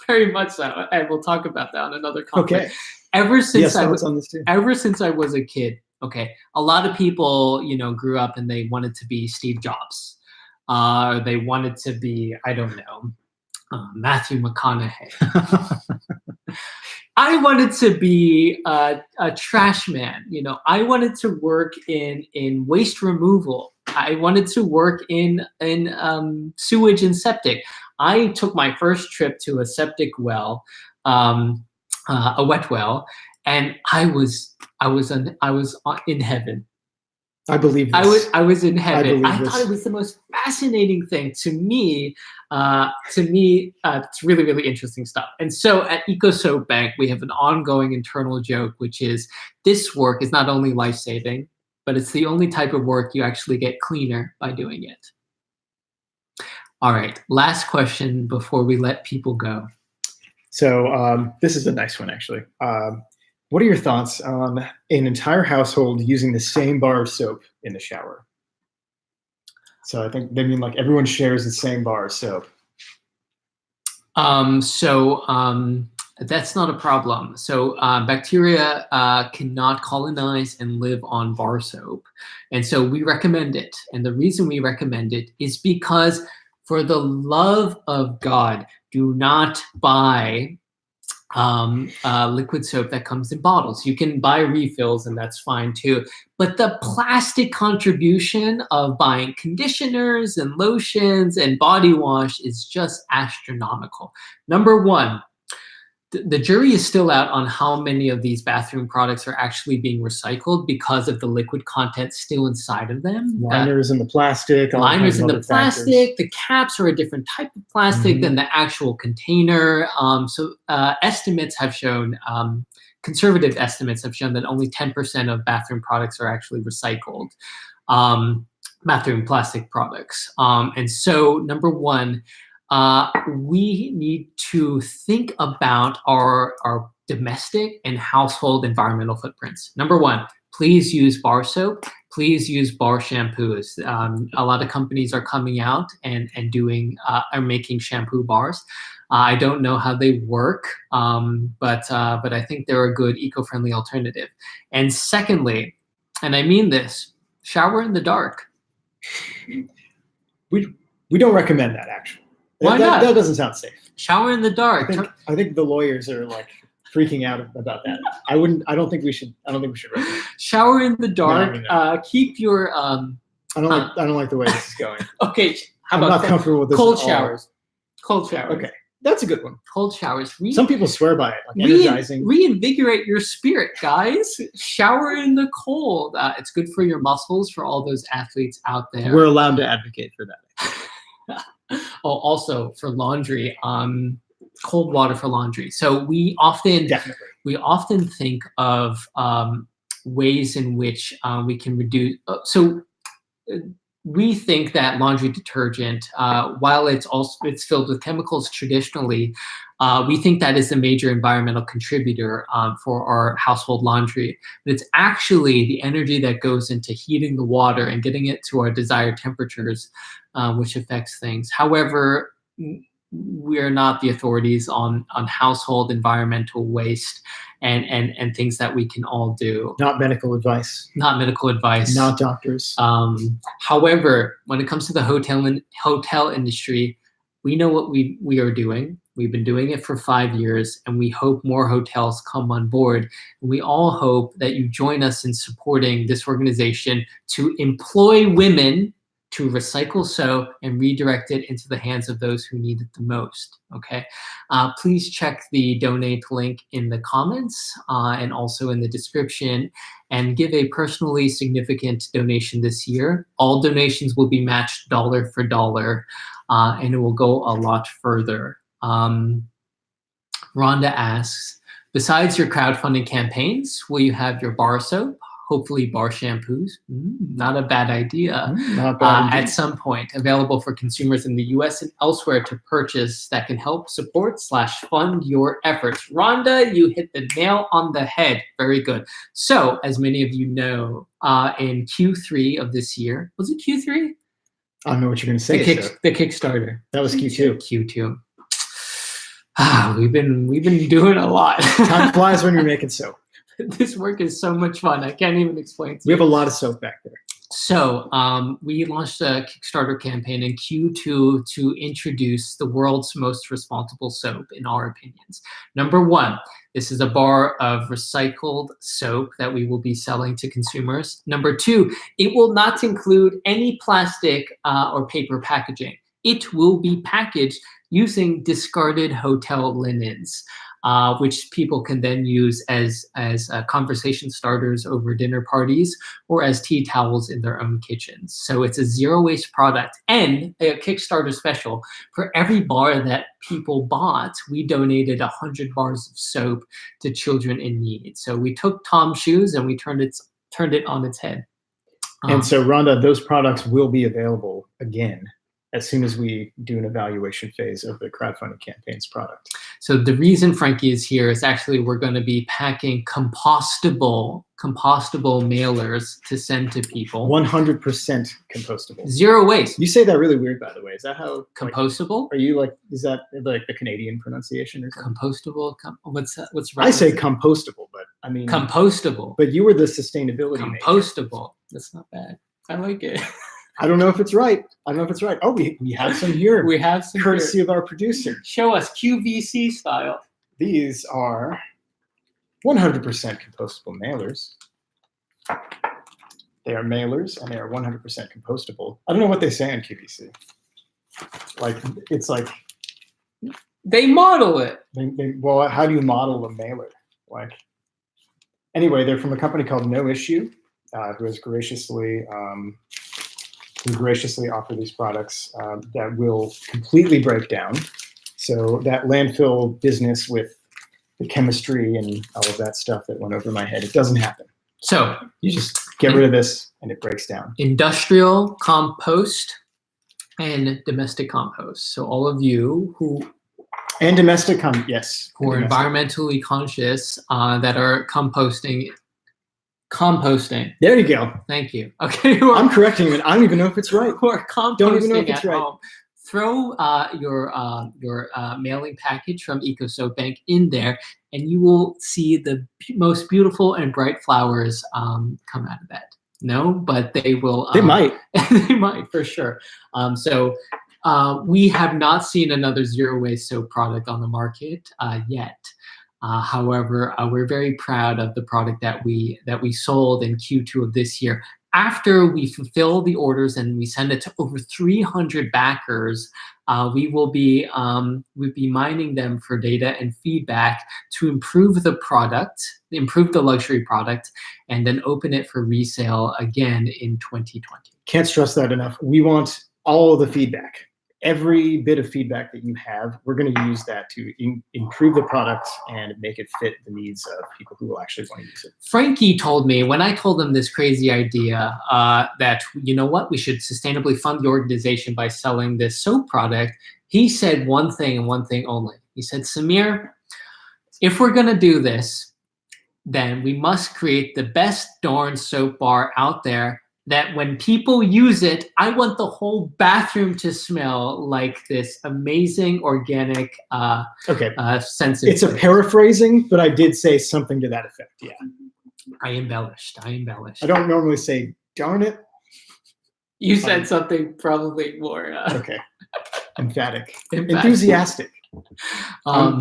Very much so, and we'll talk about that on another conference. Okay. Ever since I was a kid, okay, a lot of people, grew up and they wanted to be Steve Jobs. They wanted to be, I don't know, Matthew McConaughey. I wanted to be a trash man. I wanted to work in waste removal. I wanted to work in sewage and septic. I took my first trip to a septic well, a wet well, and I was in heaven. I believe this. I was in heaven. I thought it was the most fascinating thing to me. It's really, really interesting stuff. And so at EcoSoap Bank, we have an ongoing internal joke, which is this work is not only life-saving, but it's the only type of work you actually get cleaner by doing it. All right, last question before we let people go. So this is a nice one, actually. What are your thoughts on an entire household using the same bar of soap in the shower? So I think they mean like everyone shares the same bar of soap. That's not a problem. So bacteria cannot colonize and live on bar soap. And so we recommend it. And the reason we recommend it is because for the love of God, do not buy liquid soap that comes in bottles. You can buy refills and that's fine too. But the plastic contribution of buying conditioners and lotions and body wash is just astronomical. Number one, the jury is still out on how many of these bathroom products are actually being recycled because of the liquid content still inside of them. Liners in the plastic. Liners in the plastic. The caps are a different type of plastic than the actual container. Estimates have shown, conservative estimates have shown that only 10% of bathroom products are actually recycled, bathroom plastic products. And so, number one, we need to think about our domestic and household environmental footprints. Number one, please use bar soap. Please use bar shampoos. A lot of companies are coming out and are making shampoo bars. I don't know how they work, but I think they're a good eco-friendly alternative. And secondly, and I mean this, shower in the dark. We don't recommend that, actually. Why not? That doesn't sound safe. Shower in the dark. I think the lawyers are like freaking out about that. I don't think we should recommend it. Shower in the dark. No. Keep your. I don't like the way this is going. Okay. I'm not comfortable with this. Cold showers. Cold showers. Okay, that's a good one. Cold showers. Some people swear by it, like energizing. Reinvigorate your spirit, guys. Shower in the cold. It's good for your muscles. For all those athletes out there. We're allowed to advocate for that. Oh, also for laundry, cold water for laundry. So we often think of ways in which we can reduce. We think that laundry detergent, while it's filled with chemicals traditionally, we think that is a major environmental contributor for our household laundry. But it's actually the energy that goes into heating the water and getting it to our desired temperatures, which affects things. However, we are not the authorities on household environmental waste and things that we can all do. Not medical advice. Not medical advice. Not doctors. However, when it comes to the hotel industry, we know what we are doing. We've been doing it for 5 years, and we hope more hotels come on board. And we all hope that you join us in supporting this organization to employ women to recycle soap and redirect it into the hands of those who need it the most, okay? Please check the donate link in the comments and also in the description, and give a personally significant donation this year. All donations will be matched dollar for dollar, and it will go a lot further. Rhonda asks, besides your crowdfunding campaigns, will you have your bar soap? Hopefully bar shampoos, not a bad idea, at some point, available for consumers in the US and elsewhere to purchase, that can help support / fund your efforts. Rhonda, you hit the nail on the head. Very good. So, as many of you know, in Q3 of this year, was it Q3? I don't know what you're going to say. The Kickstarter. That was Q2. Q2. We've been doing a lot. Time flies when you're making soap. This work is so much fun. I can't even explain to you. We have a lot of soap back there. So we launched a Kickstarter campaign in Q2 to introduce the world's most responsible soap, in our opinions. Number one, this is a bar of recycled soap that we will be selling to consumers. Number two, it will not include any plastic or paper packaging. It will be packaged using discarded hotel linens, which people can then use as conversation starters over dinner parties or as tea towels in their own kitchens. So it's a zero waste product, and a Kickstarter special. For every bar that people bought, we donated 100 bars of soap to children in need. So we took Tom's shoes and we turned it on its head. And so, Rhonda, those products will be available again as soon as we do an evaluation phase of the crowdfunding campaign's product. So the reason Frankie is here is actually we're going to be packing compostable mailers to send to people. 100% compostable. Zero waste. You say that really weird, by the way. Is that how? Compostable? Are you like? Is that like the Canadian pronunciation or something? Compostable. What's that? What's right? I say compostable, but I mean compostable. But you were the sustainability. Compostable. That's not bad. I like it. I don't know if it's right. Oh, we have some here. We have some courtesy here. of our producer. Show us QVC style. These are 100% compostable mailers. They are mailers and they are 100% compostable. I don't know what they say on QVC. Like, it's like they model it. Well, how do you model a mailer? Like, anyway, they're from a company called No Issue, who has graciously offer these products that will completely break down. So that landfill business with the chemistry and all of that stuff that went over my head, it doesn't happen. So you just get rid of this and it breaks down. Industrial compost and domestic compost. So all of you who and domestic yes, who are environmentally conscious that are composting. There you go. Thank you. Okay. I'm correcting it. I don't even know if it's right. Or composting don't even know if it's right. Home. Throw your mailing package from EcoSoap Bank in there, and you will see the most beautiful and bright flowers come out of that. No, but they will. They might. They might for sure. So we have not seen another zero waste soap product on the market yet. However, we're very proud of the product that we sold in Q2 of this year. After we fulfill the orders and we send it to over 300 backers, we will be mining them for data and feedback to improve the product, improve the luxury product, and then open it for resale again in 2020. Can't stress that enough. We want all the feedback. every bit of feedback that you have, we're going to use that to improve the product and make it fit the needs of people who will actually want to use it. Frankie told me, when I told him this crazy idea, that, you know what, we should sustainably fund the organization by selling this soap product, he said one thing and one thing only. He said, Samir, if we're going to do this, then we must create the best darn soap bar out there, that when people use it, I want the whole bathroom to smell like this amazing organic sense of It's a paraphrasing, but I did say something to that effect, yeah. I embellished. I don't normally say, darn it. You said something probably more... okay, emphatic. Enthusiastic. I'm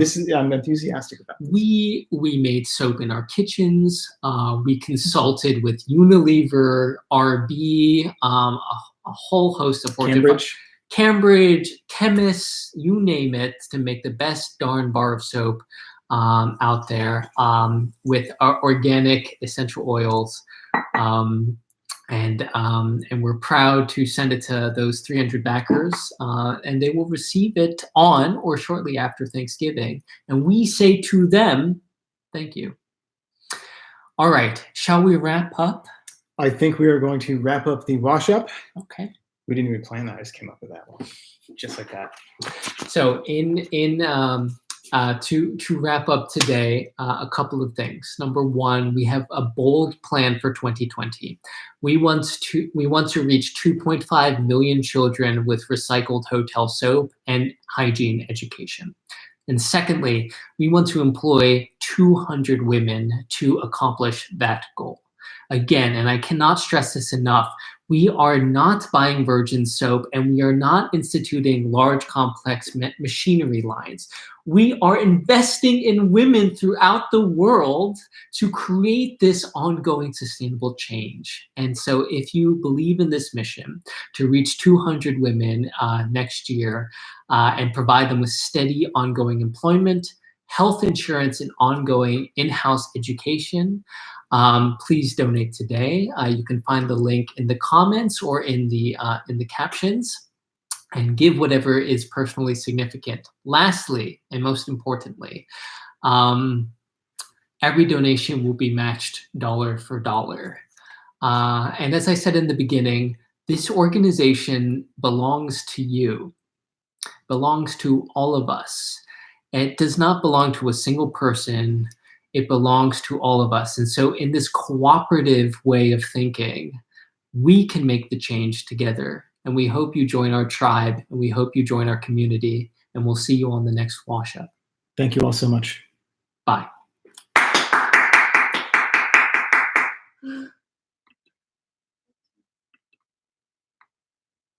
enthusiastic about this. We made soap in our kitchens. We consulted with Unilever, RB, a whole host of Cambridge, chemists, you name it, to make the best darn bar of soap out there, with our organic essential oils. And we're proud to send it to those 300 backers, and they will receive it on or shortly after Thanksgiving. And we say to them, thank you. All right, shall we wrap up? I think we are going to wrap up the wash up. Okay. We didn't even plan that. I just came up with that one, just like that. So to wrap up today, a couple of things. Number one, we have a bold plan for 2020. We want to reach 2.5 million children with recycled hotel soap and hygiene education. And secondly, we want to employ 200 women to accomplish that goal. Again, and I cannot stress this enough, we are not buying virgin soap, and we are not instituting large, complex machinery lines. We are investing in women throughout the world to create this ongoing sustainable change. And so if you believe in this mission to reach 200 women next year and provide them with steady, ongoing employment, health insurance, and ongoing in-house education, please donate today. You can find the link in the comments or in the captions, and give whatever is personally significant. Lastly, and most importantly, every donation will be matched dollar for dollar. And as I said in the beginning, this organization belongs to you, belongs to all of us. It does not belong to a single person. It belongs to all of us. And so in this cooperative way of thinking, we can make the change together. And we hope you join our tribe, and we hope you join our community, and we'll see you on the next Wash Up. Thank you all so much. Bye.